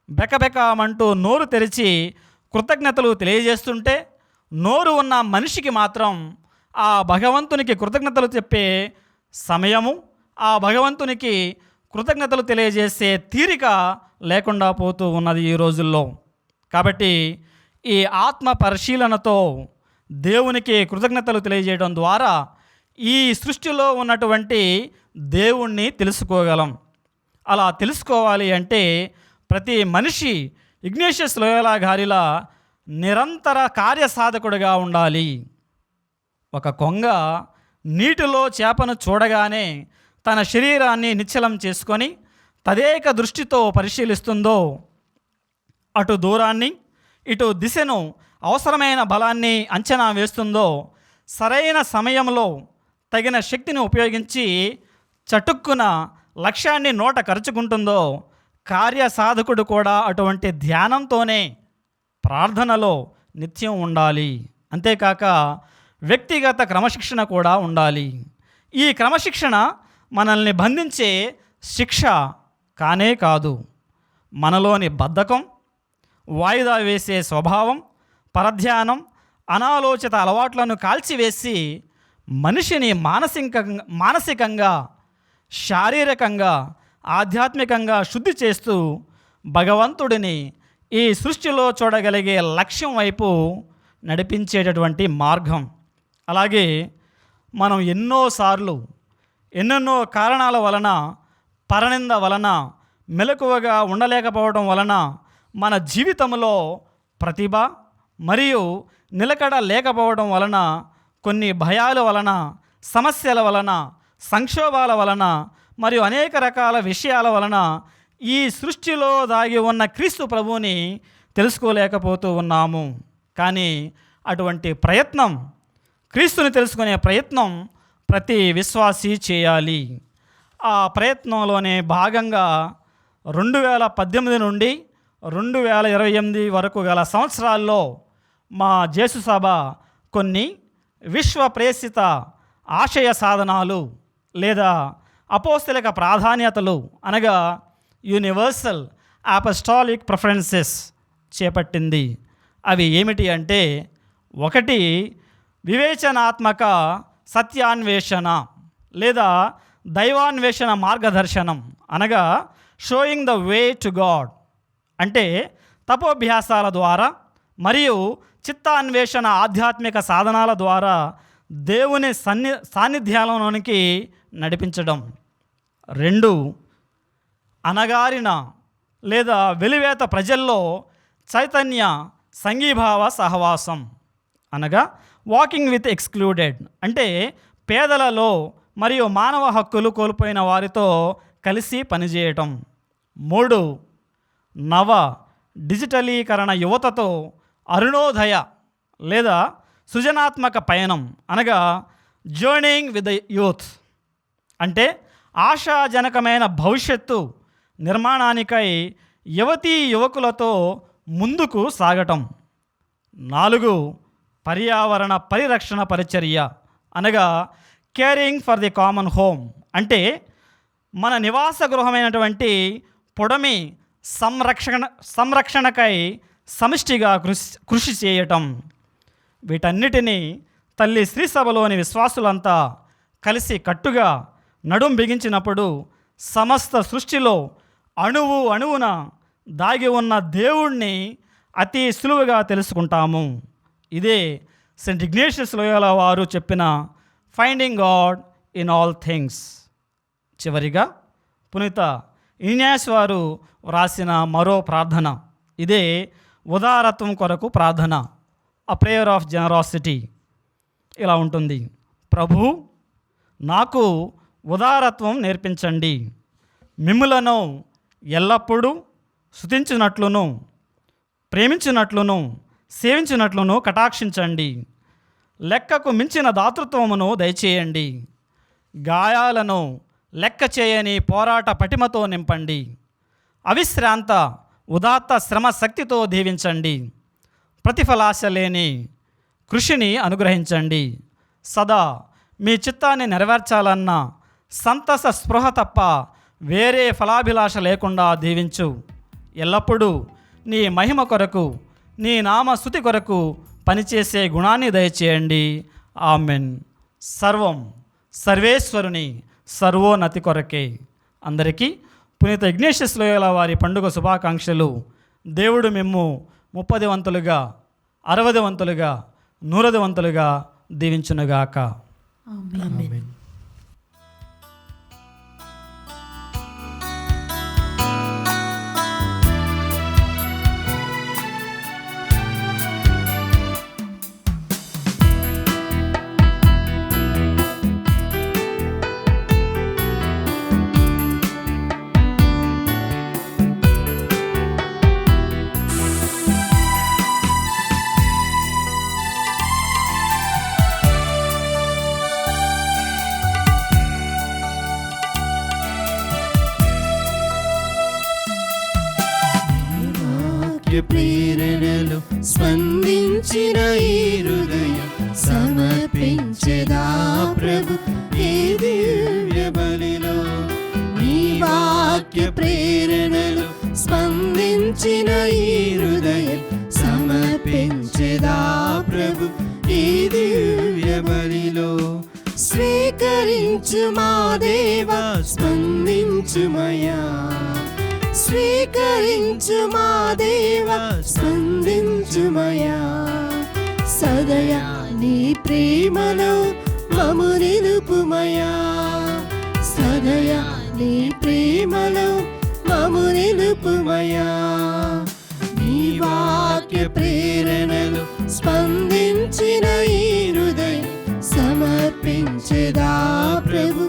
Speaker 3: బెకబెకమంటూ నోరు తెరిచి కృతజ్ఞతలు తెలియజేస్తుంటే, నోరు ఉన్న మనిషికి మాత్రం ఆ భగవంతునికి కృతజ్ఞతలు చెప్పే సమయము, ఆ భగవంతునికి కృతజ్ఞతలు తెలియజేసే తీరిక లేకుండా పోతూ ఉన్నది ఈ రోజుల్లో. కాబట్టి ఈ ఆత్మ పరిశీలనతో దేవునికి కృతజ్ఞతలు తెలియజేయడం ద్వారా ఈ సృష్టిలో ఉన్నటువంటి దేవుణ్ణి తెలుసుకోగలం. అలా తెలుసుకోవాలి అంటే ప్రతి మనిషి ఇగ్నేషియస్ లోయోలా గారిలా నిరంతర కార్యసాధకుడిగా ఉండాలి. ఒక కొంగ నీటిలో చేపను చూడగానే తన శరీరాన్ని నిశ్చలం చేసుకొని తదేక దృష్టితో పరిశీలిస్తుందో, అటు దూరాన్ని ఇటు దిశను అవసరమైన బలాన్ని అంచనా వేస్తుందో, సరైన సమయంలో తగిన శక్తిని ఉపయోగించి చటుక్కున లక్ష్యాన్ని నోట కరుచుకుంటుందో, కార్యసాధకుడు కూడా అటువంటి ధ్యానంతోనే ప్రార్థనలో నిత్యం ఉండాలి. అంతేకాక వ్యక్తిగత క్రమశిక్షణ కూడా ఉండాలి. ఈ క్రమశిక్షణ మనల్ని బంధించే శిక్ష కానే కాదు. మనలోని బద్ధకం, వాయిదా వేసే స్వభావం, పరధ్యానం, అనాలోచిత అలవాట్లను కాల్చివేసి మనిషిని మానసికంగా శారీరకంగా ఆధ్యాత్మికంగా శుద్ధి చేస్తూ భగవంతుడిని ఈ సృష్టిలో చూడగలిగే లక్ష్యం వైపు నడిపించేటటువంటి మార్గం. అలాగే మనం ఎన్నోసార్లు ఎన్నెన్నో కారణాల వలన, పరనింద వలన, మెలకువగా ఉండలేకపోవడం వలన మన జీవితంలో ప్రతిభ మరియు నిలకడ లేకపోవడం వలన, కొన్ని భయాల వలన, సమస్యల వలన, సంక్షోభాల వలన మరియు అనేక రకాల విషయాల వలన ఈ సృష్టిలో దాగి ఉన్న క్రీస్తు ప్రభువుని తెలుసుకోలేకపోతూ ఉన్నాము. కానీ అటువంటి ప్రయత్నం, క్రీస్తుని తెలుసుకునే ప్రయత్నం ప్రతి విశ్వాసి చేయాలి. ఆ ప్రయత్నంలోనే భాగంగా 2018 నుండి 2028 వరకు గల సంవత్సరాల్లో మా జేసు సభ కొన్ని విశ్వ ప్రేసిత ఆశయ సాధనాలు లేదా అపోస్తలిక ప్రాధాన్యతలు అనగా యూనివర్సల్ అపస్టాలిక్ ప్రిఫరెన్సెస్ చేపట్టింది. అవి ఏమిటి అంటే, 1 వివేచనాత్మక సత్యాన్వేషణ లేదా దైవాన్వేషణ మార్గదర్శనం అనగా showing the way to God, అంటే తపోభ్యాసాల ద్వారా మరియు చిత్తాన్వేషణ ఆధ్యాత్మిక సాధనాల ద్వారా దేవుని సాన్నిధ్యాలలోనికి నడిపించడం. 2 అనగారిన లేదా వెలివేత ప్రజల్లో చైతన్య సంఘీభావ సహవాసం అనగా వాకింగ్ విత్ ఎక్స్క్లూడెడ్, అంటే పేదలలో మరియు మానవ హక్కులు కోల్పోయిన వారితో కలిసి పనిచేయటం. 3 నవ డిజిటలీకరణ యువతతో అరుణోదయ లేదా సృజనాత్మక పయనం అనగా జర్నీయింగ్ విత్ ద యూత్, అంటే ఆశాజనకమైన భవిష్యత్తు నిర్మాణానికై యువతీ యువకులతో ముందుకు సాగటం. 4 పర్యావరణ పరిరక్షణ పరిచర్య అనగా caring for the common home, అంటే మన నివాస గృహమైనటువంటి పొడమి సంరక్షణకై సమిష్టిగా కృషి చేయటం. వీటన్నిటినీ తల్లి శ్రీ సభలోని విశ్వాసులంతా కలిసి కట్టుగా నడుం బిగించినప్పుడు సమస్త సృష్టిలో అణువు అణువున దాగి ఉన్న దేవుణ్ణి అతి సులువుగా తెలుసుకుంటాము. ఇదే సెయింట్ ఇగ్నేషియస్ లోయోలా వారు చెప్పిన finding God in all things. చివరిగా పునీత ఇగ్నాషియస్ వారు వ్రాసిన మరో ప్రార్థన, ఇదే ఉదారత్వం కొరకు ప్రార్థన, అ ప్రేయర్ ఆఫ్ జనరాసిటీ. ఇలా ఉంటుంది: ప్రభు, నాకు ఉదారత్వం నేర్పించండి. మిమ్ములను ఎల్లప్పుడూ స్తుతించినట్లును, ప్రేమించినట్లును, సేవించినట్లును కటాక్షించండి. లెక్కకు మించిన దాతృత్వమును దయచేయండి. గాయాలను లెక్క చేయని పోరాట పటిమతో నింపండి. అవిశ్రాంత ఉదాత్త శ్రమ శక్తితో దీవించండి. ప్రతిఫలాశ లేని కృషిని అనుగ్రహించండి. సదా మీ చిత్తాన్ని నెరవేర్చాలన్న సంతస స్పృహ తప్ప వేరే ఫలాభిలాష లేకుండా దీవించు. ఎల్లప్పుడూ నీ మహిమ కొరకు, నీ నామస్తుతి కొరకు పనిచేసే గుణాన్ని దయచేయండి. ఆమెన్. సర్వం సర్వేశ్వరుని సర్వోన్నతి కొరకే. అందరికీ పునీత ఇగ్నేషియస్ లోయోలా వారి పండుగ శుభాకాంక్షలు. దేవుడు మిమ్ము 30 వంతులుగా, 60 వంతులుగా, 100 వంతులుగా దీవించునుగాక.
Speaker 1: ఆమేన్. ప్రేరణలు స్పందించిన ఈ హృదయం సమర్పించెదా ప్రభు ఈ దివ్య బలిలో. నీ వాక్య ప్రేరణలు స్పందించిన ఈ హృదయం సమర్పించెదా ప్రభు ఈ దివ్య బలిలో. స్వీకరించు స్వీకరించు మా దేవా స్పందించుమయా, స్వీకరించు మా దేవా స్పందించుమయా. సదయా నీ ప్రేమలో మము నిలుపుమయా, సదయా నీ ప్రేమలో మము నిలుపుమయా. నీ వాక్య ప్రేరణలు స్పందించిన ఈ హృదయం సమర్పించెదా ప్రభు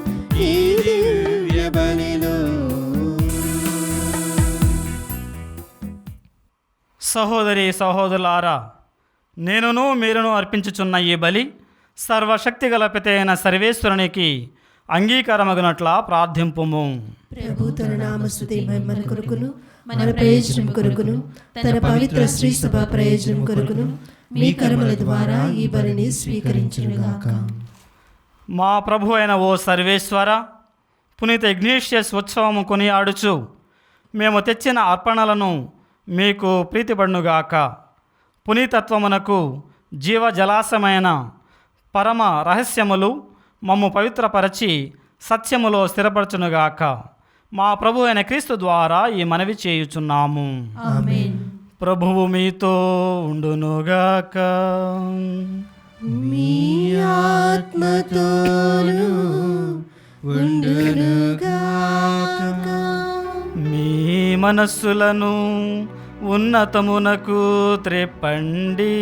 Speaker 1: ఈ దివ్య బలిలో.
Speaker 3: సహోదరి సహోదరులారా, నేనును మీరును అర్పించుచున్న ఈ బలి సర్వశక్తి గల పిత అయిన సర్వేశ్వరునికి అంగీకారమగునట్లా ప్రార్థింపుము.
Speaker 1: ప్రభు తన నామస్తుతి మహిమ కొరకును మన ప్రయోజనం కొరకును తన పవిత్ర శ్రీ సభ ప్రయోజనం కొరకును మీ కర్మల ద్వారా ఈ బలిని స్వీకరించునుగాక.
Speaker 3: మా ప్రభు అయిన ఓ సర్వేశ్వర, పునీత ఇగ్నేషియస్ ఉత్సవము కొనియాడుచు మేము తెచ్చిన అర్పణలను మీకు ప్రీతిపడునుగాక. పునీతత్వమునకు జీవజలాశమైన పరమ రహస్యములు మమ్ము పవిత్రపరచి సత్యములో స్థిరపరచునుగాక. మా ప్రభు అయిన క్రీస్తు ద్వారా ఈ మనవి చేయుచున్నాము.
Speaker 1: ఆమేన్.
Speaker 3: ప్రభువు మీతో ఉండునుగాక.
Speaker 1: మీ ఆత్మతోను ఉండునుగాక.
Speaker 3: మీ మనస్సులను ఉన్నతమునకు త్రిప్పండి.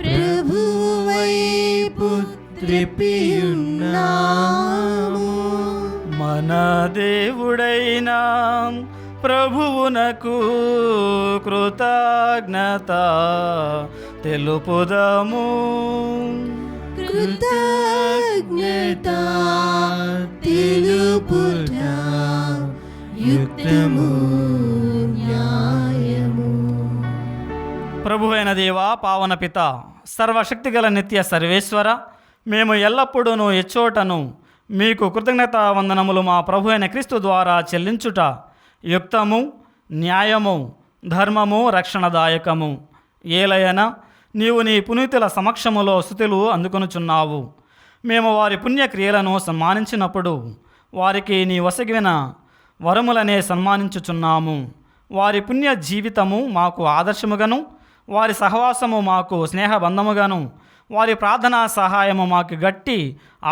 Speaker 1: ప్రభువైపు త్రిప్పియున్నాము.
Speaker 3: మన దేవుడైన ప్రభువునకు కృతజ్ఞత తెలుపుదము.
Speaker 1: కృతజ్ఞత తెలుపుట యుక్తము న్యాయము.
Speaker 3: ప్రభు అయిన దేవా, పావన పిత, సర్వశక్తిగల నిత్య సర్వేశ్వర, మేము ఎల్లప్పుడూ ఎచ్చోటను మీకు కృతజ్ఞత వందనములు మా ప్రభు అయిన క్రీస్తు ద్వారా చెల్లించుట యుక్తము, న్యాయము, ధర్మము, రక్షణదాయకము. ఏలయన నీవు నీ పునీతుల సమక్షములో స్తుతులు అందుకొనుచున్నావు. మేము వారి పుణ్యక్రియలను సన్మానించినప్పుడు వారికి నీ వసగిన వరములనే సన్మానించుచున్నాము. వారి పుణ్య జీవితము మాకు ఆదర్శముగాను, వారి సహవాసము మాకు స్నేహబంధముగాను, వారి ప్రార్థనా సహాయము మాకు గట్టి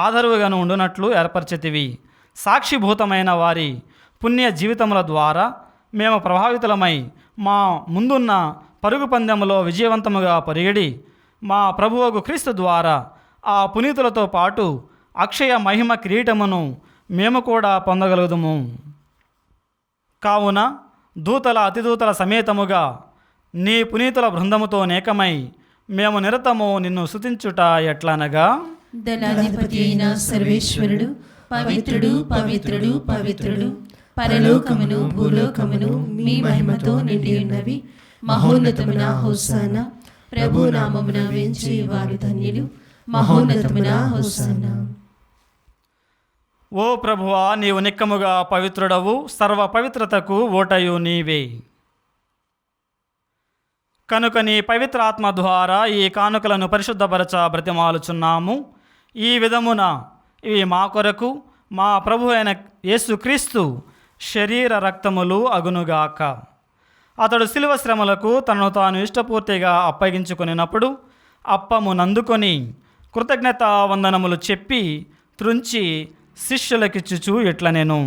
Speaker 3: ఆదరువుగాను ఉండునట్లు ఏర్పరచితివి. సాక్షిభూతమైన వారి పుణ్య జీవితముల ద్వారా మేము ప్రభావితులమై మా ముందున్న పరుగు పందెములో విజయవంతముగా పరిగెడి మా ప్రభువగు క్రీస్తు ద్వారా ఆ పునీతులతో పాటు అక్షయ మహిమ కిరీటమును మేము కూడా పొందగలుగుదుము. కావున దూతల అతిదూతల సమేతముగా నీ పునీతుల బృందముతో నేకమై మేము నిరతము నిన్ను స్తుతించుట ఎట్లనగా,
Speaker 1: దళాధిపతి అయిన సర్వేశ్వరుడు పవిత్రుడు పవిత్రుడు పవిత్రుడు, పరలోకమును భూలోకమును మీ మహిమతో నిండి ఉన్నవి. మహోన్నతమున హోసానా, ప్రభు నామమున వేంచి వారు ధన్యులు. మహోన్నతమున హోసానా.
Speaker 3: ఓ ప్రభువా, నీవు నిక్కముగా పవిత్రుడవు, సర్వ పవిత్రతకు ఓటయు నీవే. కనుక నీ పవిత్ర ఆత్మ ద్వారా ఈ కానుకలను పరిశుద్ధపరచ బ్రతిమాలుచున్నాము. ఈ విధమున ఇవి మా కొరకు మా ప్రభు అయిన యేసుక్రీస్తు శరీర రక్తములు అగునుగాక. అతడు శిలువ శ్రమలకు తనను తాను ఇష్టపూర్తిగా అప్పగించుకొనినప్పుడు అప్పమునందుకొని కృతజ్ఞత వందనములు చెప్పి త్రుంచి శిష్యులకిచ్చుచు ఇట్లనెను,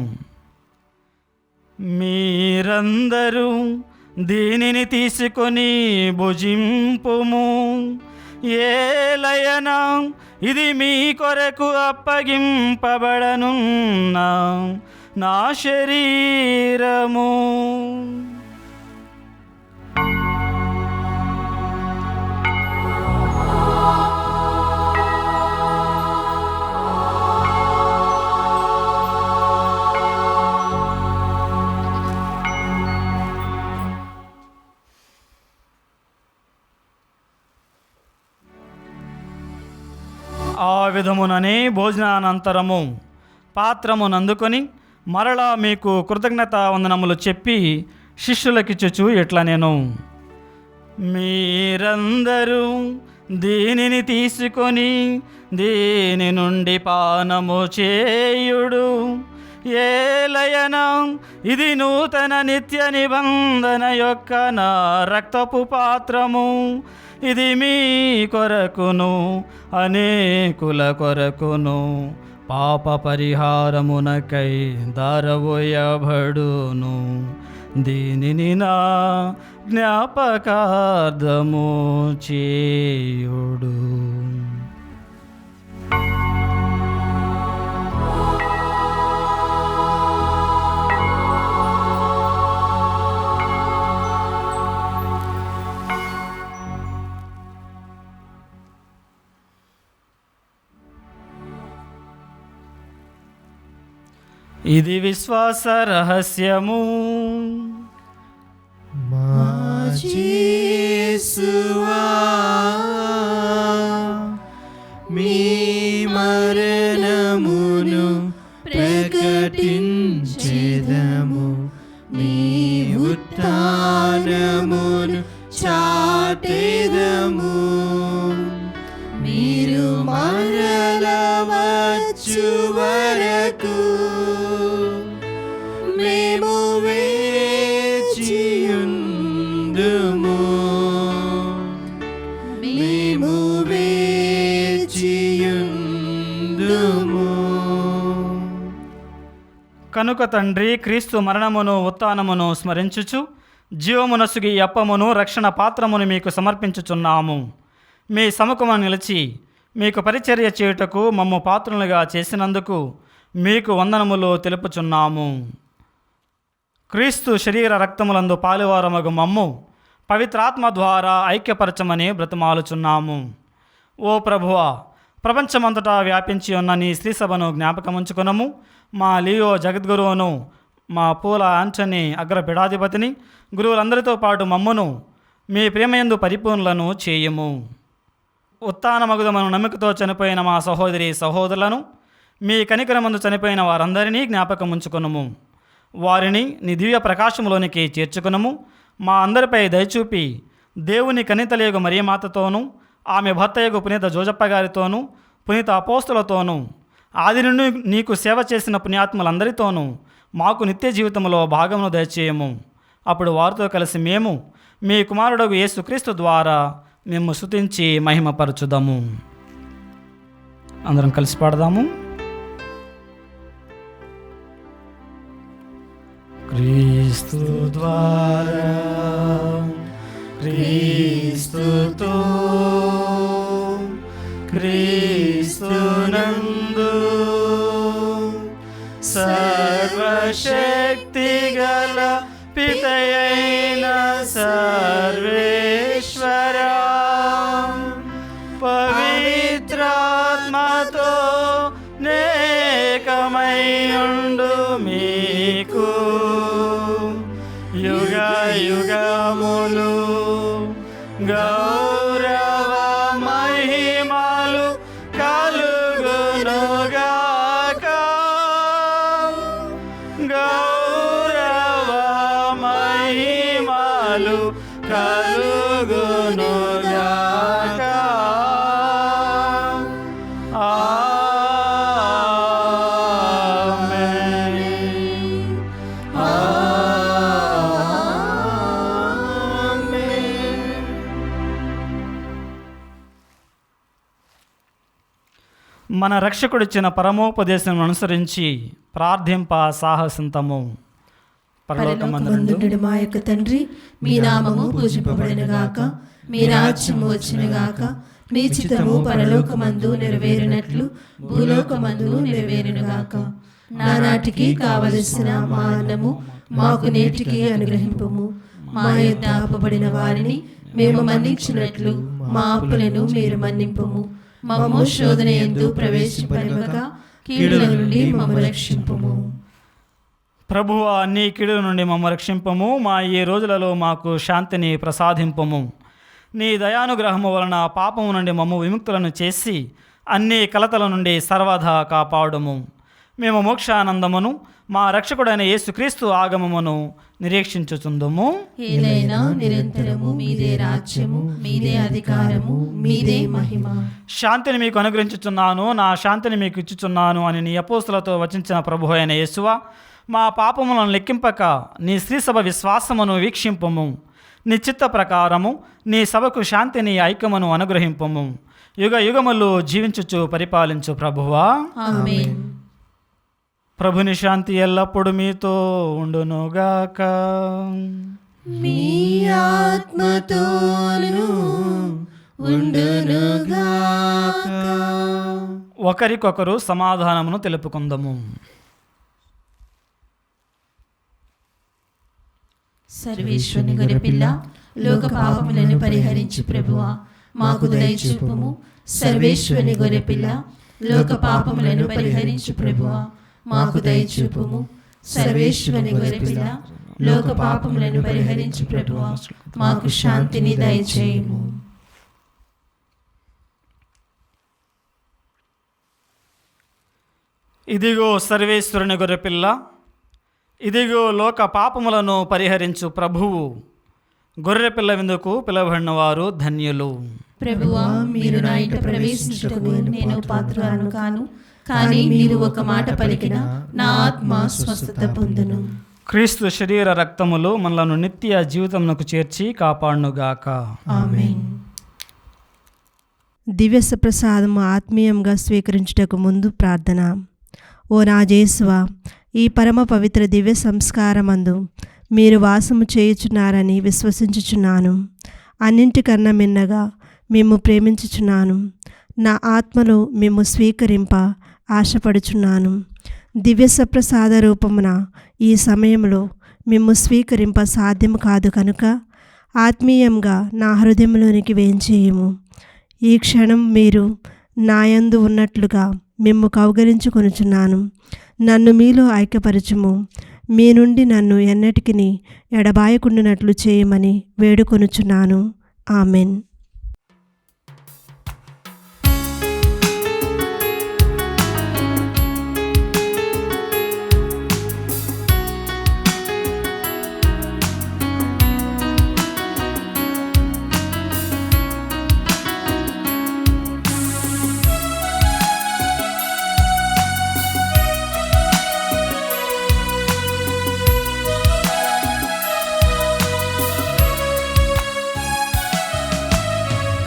Speaker 3: మీరందరూ దీనిని తీసుకొని భుజింపుము. ఏలయన ఇది మీ కొరకు అప్పగింపబడనున్న నా శరీరము. ఆ విధముననే భోజనానంతరము పాత్రమునందుకొని మరలా మీకు కృతజ్ఞత వందనములు చెప్పి శిష్యులకిచ్చుచు ఇట్లనెను, మీరందరూ దీనిని తీసుకొని దీని నుండి పానము చేయుడు. ఏలయన ఇది నూతన నిత్య నిబంధన యొక్క నా రక్తపు పాత్రము. ఇది మీ కొరకును అనేకుల కొరకును పాప పరిహారమునకై దారవోయబడును. దీనిని నా జ్ఞాపకార్థము చేయుడు. ఇది విశ్వాస రహస్యము.
Speaker 1: మా యేసువా, మీ మరణమును ప్రకటించెదము, మీ ఉత్థానమును చాటెదము. మీరు మరల వచ్చు వరకు మేము వేచియుందుము, మేము వేచియుందుము.
Speaker 3: కనుక తండ్రి, క్రీస్తు మరణమును ఉత్థానమును స్మరించుచు జీవమునసుగి ఈ అప్పమును రక్షణ పాత్రమును మీకు సమర్పించుచున్నాము. మీ సముఖమున నిలిచి మీకు పరిచర్య చేయుటకు మమ్ము పాత్రులుగా చేసినందుకు మీకు వందనములు తెలుపుచున్నాము. క్రీస్తు శరీర రక్తములందు పాలువారమగు మమ్ము పవిత్రాత్మ ద్వారా ఐక్యపరచమని బ్రతిమాలుచున్నాము. ఓ ప్రభువా, ప్రపంచమంతటా వ్యాపించి ఉన్న నీ శ్రీ సభను జ్ఞాపకముంచుకునము. మా లియో జగద్గురువును, మా పూల ఆంటనీ అగ్రపీఠాధిపతిని, గురువులందరితో పాటు మమ్మును మీ ప్రేమయందు పరిపూర్ణులను చేయము. ఉత్థానమగుదమను నమ్మికతో చనిపోయిన మా సహోదరి సహోదరులను, మీ కనికరమందు చనిపోయిన వారందరినీ జ్ఞాపకముంచుకునము. వారిని నీ దివ్య ప్రకాశములోనికి చేర్చుకునము. మా అందరిపై దయచూపి దేవుని కనితలేగు మరియమాతతోనూ, ఆమె భర్తయగు పునీత జోజప్ప గారితోనూ, పునీత అపోస్తులతోనూ, ఆది నుండి నీకు సేవ చేసిన పుణ్యాత్ములందరితోనూ మాకు నిత్య జీవితంలో భాగమును దయచేయము. అప్పుడు వారితో కలిసి మేము మీ కుమారుడగు యేసుక్రీస్తు ద్వారా మేము స్తుతించి మహిమపరచుదాము. అందరం కలిసి పాడదాము. క్రీస్తు ద్వారా, క్రీస్తుతో, క్రీస్తునందు సర్వశక్తి గల పితయైన సర్వేశ్వర పవిత్రాత్మతో నేకమయుండు మీకు యుగ యుగములు గౌరవ మహిమలు కలుగునుగాక. గౌరవ మహిమలు కలుగునుగాక. మన రక్షకుడిచ్చిన పరమోపదేశం అనుసరించి ప్రార్థింప సాహసింతము.
Speaker 1: పరలోకమందుండుడు మా యొక్క తండ్రి, మీ నామము పూజింపబడినగాక, మీ రాజ్యము వచ్చినగాక, మీ చిత్తము పరలోకమందు నెరవేరినట్లు భూలోకమందు నెరవేరునుగాక. నానాటికి కావలసిన మా అన్నము మాకు నేటికి అనుగ్రహింపుము. మా యొద్ద అప్పబడిన వారిని మేము మన్నించినట్లు మా అప్పులను మీరు మన్నింపుము. మమ్ము శోధన యందు ప్రవేశింపనివ్వక కీడుల నుండి మమ్ము రక్షింపుము.
Speaker 3: ప్రభువా, నీ కీడుల నుండి మమ్ము రక్షింపము. మా ఈ రోజులలో మాకు శాంతిని ప్రసాదింపము. నీ దయానుగ్రహము వలన పాపము నుండి మమ్ము విముక్తులను చేసి అన్ని కలతల నుండి సర్వదా కాపాడుము. మేము మోక్షానందమును మా రక్షకుడైన యేసుక్రీస్తు ఆగమమును నిరీక్షించుచుందుము.
Speaker 1: ఏలైనా నిరంతరము మీదే రాజ్యము, మీదే అధికారము, మీదే మహిమ.
Speaker 3: శాంతిని మీకు అనుగ్రహించుచున్నాను, నా శాంతిని మీకు ఇచ్చుచున్నాను అని నీ అపోస్తులతో వచించిన ప్రభు అయిన యేసువా, మా పాపములను లెక్కింపక నీ శ్రీసభ విశ్వాసమును వీక్షింపము. నీ చిత్త ప్రకారము నీ సభకు శాంతిని ఐక్యమును అనుగ్రహింపము. యుగ యుగములు జీవించుచు పరిపాలించు ప్రభువా.
Speaker 1: ఆమేన్.
Speaker 3: ప్రభుని శాంతి ఎల్లప్పుడూ మీతో ఉండునుగాక.
Speaker 1: మీ ఆత్మతోను ఉండునుగాక.
Speaker 3: ఒకరికొకరు సమాధానమును తెలుపుకుందాము.
Speaker 1: సర్వేశ్వరుని గొర్రెపిల్ల, లోక పాపములను పరిహరించు ప్రభువా, మాకు దయచూపుము. సర్వేశ్వరుని గొర్రెపిల్ల, లోక పాపములను పరిహరించు ప్రభువా, మాకు దయచూపుము. సర్వేశ్వరుని గొర్రెపిల్ల, లోక పాపములను పరిహరించు ప్రభువా, మాకు శాంతిని దయచేయుము.
Speaker 3: ఇదిగో సర్వేశ్వరుని గొర్రెపిల్ల, ఇదిగో లోక పాపములను పరిహరించు ప్రభువు. గొర్రెపిల్ల విందుకు పిలవబడిన వారు ధన్యులు.
Speaker 1: ప్రభువా, మీరు నా ఇంట ప్రవేశించుటకు నేను పాత్రురాలను కాను, కానీ మీరు ఒక మాట పలికిన నా ఆత్మ స్వస్థత పొందును.
Speaker 3: క్రీస్తు శరీర రక్తములు మనలను నిత్య జీవితమునకు చేర్చి కాపాడునుగాక.
Speaker 1: ఆమేన్.
Speaker 4: దివ్య ప్రసాదము ఆత్మీయంగా స్వీకరించుటకు ముందు ప్రార్థన. ఓ నా యేసువా, ఈ పరమ పవిత్ర దివ్య సంస్కారమందు మీరు వాసము చేయుచున్నారని విశ్వసించుచున్నాను. అన్నింటికన్నా మిన్నగా మేము ప్రేమించుచున్నాను. నా ఆత్మలో మేము స్వీకరింప ఆశపడుచున్నాను. దివ్య సప్రసాద రూపమున ఈ సమయంలో మేము స్వీకరింప సాధ్యం కాదు కనుక ఆత్మీయంగా నా హృదయంలోనికి వేంచేయము. ఈ క్షణం మీరు నాయందు ఉన్నట్లుగా మిమ్ము కౌగలించుకొనుచున్నాను. నన్ను మీలో ఐక్యపరచుము. మీ నుండి నన్ను ఎన్నటికి ఎడబాయకుండినట్లు చేయమని వేడుకొనుచున్నాను. ఆమెన్.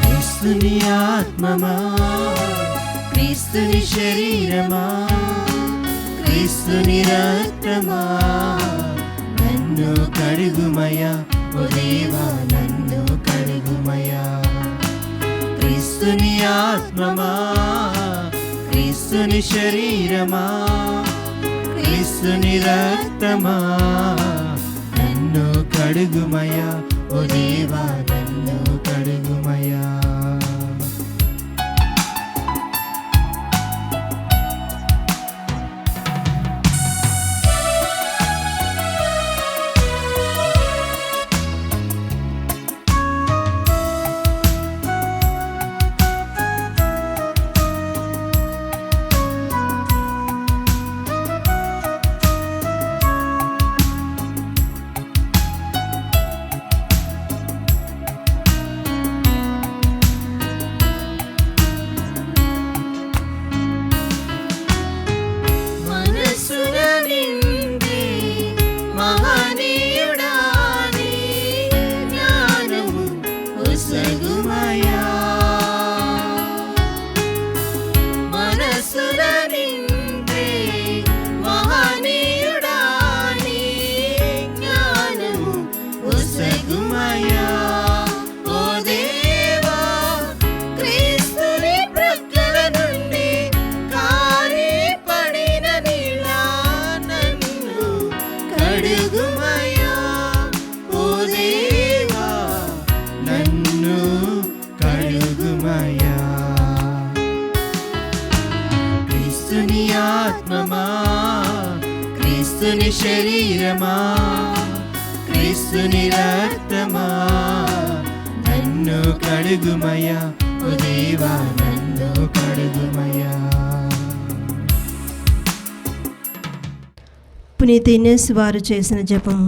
Speaker 5: క్రీస్తుని ఆత్మమా, క్రీస్తుని శరీరమా, క్రీస్తుని రక్తమా, నన్ను కడుగుమయా, ఓ దేవా నన్ను కడుగుమయా. క్రీస్తుని ఆత్మమా, క్రీస్తుని శరీరమా, క్రీస్తుని రక్తమా, నన్ను కడుగుమయా, ఓ దేవా నన్ను కడుగుమయా. క్రీస్తుని ఆత్మమా, క్రీస్తుని శరీరమా, క్రీస్తుని రక్తమా, నన్ను కడుగుమయా, ఓ దేవా నన్ను కడుగుమయా.
Speaker 4: పునీత ఇన్నేసు వారు చేసిన జపము.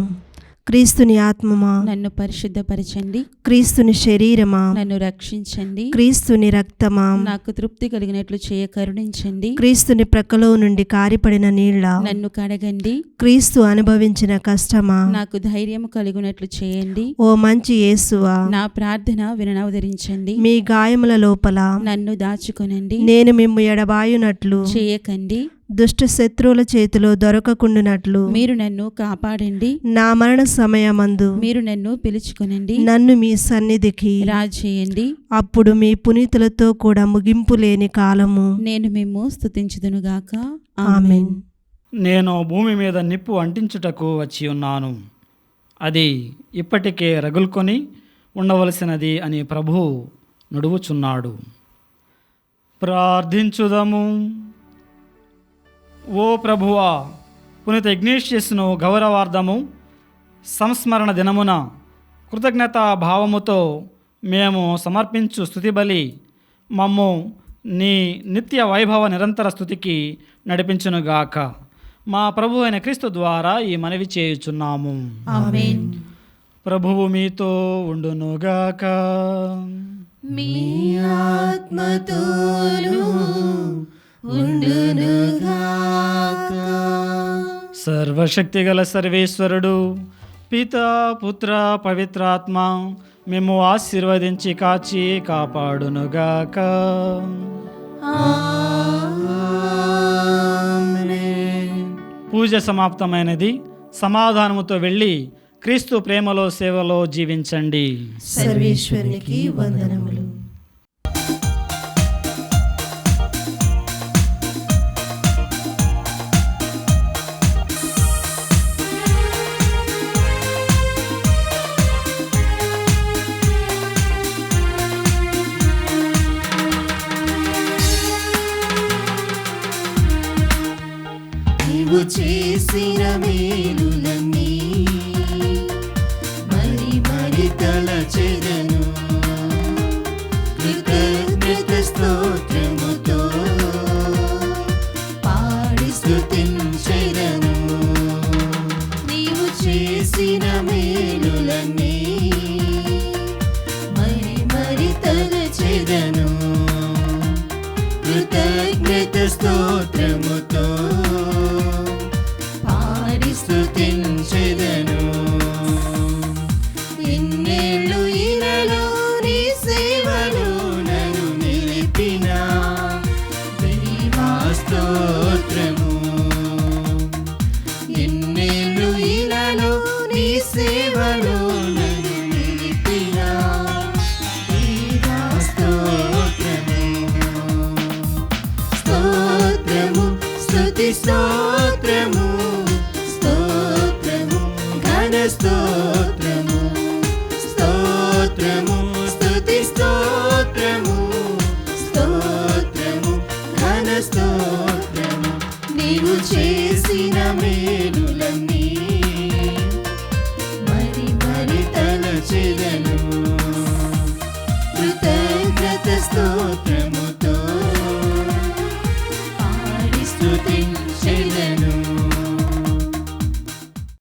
Speaker 4: క్రీస్తుని ఆత్మమా
Speaker 2: నన్ను పరిశుద్ధపరచండి.
Speaker 4: క్రీస్తుని శరీరమా
Speaker 2: నన్ను రక్షించండి.
Speaker 4: క్రీస్తుని రక్తమా
Speaker 2: నాకు తృప్తి కలిగినట్లు చేయ కరుణించండి.
Speaker 4: క్రీస్తుని ప్రక్కలో నుండి కారిపడిన నీళ్ల
Speaker 2: నన్ను కడగండి.
Speaker 4: క్రీస్తు అనుభవించిన కష్టమా
Speaker 2: నాకు ధైర్యం కలిగినట్లు చేయండి.
Speaker 4: ఓ మంచి యేసువా
Speaker 2: నా ప్రార్థన వినవదరించండి.
Speaker 4: మీ గాయముల లోపల
Speaker 2: నన్ను దాచుకొనండి.
Speaker 4: నేను మిమ్ము ఎడబాయునట్లు
Speaker 2: చేయకండి.
Speaker 4: దుష్ట శత్రువుల చేతిలో దొరకకుండునట్లు
Speaker 2: మీరు నన్ను కాపాడండి.
Speaker 4: నా మరణ సమయమందు
Speaker 2: మీరు నన్ను పిలుచుకొనండి.
Speaker 4: నన్ను మీ సన్నిధికి
Speaker 2: రాజేయండి.
Speaker 4: అప్పుడు మీ పునీతులతో కూడా ముగింపు లేని కాలము
Speaker 2: నేను మిమ్ము స్తుతించుదునుగాక.
Speaker 4: ఆమేన్.
Speaker 3: నేను భూమి మీద నిప్పు అంటించుటకు వచ్చి ఉన్నాను, అది ఇప్పటికే రగులుకొని ఉండవలసినది అని ప్రభువు నుడువుచున్నాడు. ప్రార్థించుదము. ఓ ప్రభువా, పునీత ఇగ్నేషియస్ను గౌరవార్థము సంస్మరణ దినమున కృతజ్ఞతా భావముతో మేము సమర్పించు స్తుతి బలి మమ్ము నీ నిత్య వైభవ నిరంతర స్తుతికి నడిపించునుగాక. మా ప్రభు అయిన క్రీస్తు ద్వారా ఈ మనవి చేయుచున్నాము.
Speaker 2: ఆమేన్.
Speaker 3: ప్రభువు మీతో ఉండునుగాక.
Speaker 1: మీ ఆత్మతోను ఉండునుగాక.
Speaker 3: సర్వశక్తిగల సర్వేశ్వరుడు పితా పుత్ర పవిత్రాత్మ మేము ఆశీర్వదించి కాచి కాపాడునుగాక. పూజ సమాప్తమైనది. సమాధానముతో వెళ్ళి క్రీస్తు ప్రేమలో సేవలో జీవించండి.
Speaker 1: సర్వేశ్వరునికి వందనములు. నీవు చేసిన మేలులన్నీ మరి మరి తలచెదను. కృతజ్ఞత స్తోత్రముతో పాడి స్తుతించెదను. నీవు చేసిన మేలులన్నీ మరి మరి తలచెదను. కృతజ్ఞత స్తోత్రముతో పాడి స్తుతించెదను. ఇన్నేళ్ళు ఇలలో నీ సేవలో నన్ను నిలిపిన దేవా స్తోత్రము. ఇన్నేళ్ళు ఇలలో నీ సేవలో నన్ను నిలిపిన దేవా స్తోత్రము. స్తోత్రము స్తుతి స్తోత్రము స్తోత్రము ఘన స్తోత్రము. స్తోత్రము స్తుతి స్తోత్రము స్తోత్రము ఘన స్తోత్రము. నీవు చేసిన మేలులన్నీ మరి మరి తలచెదను.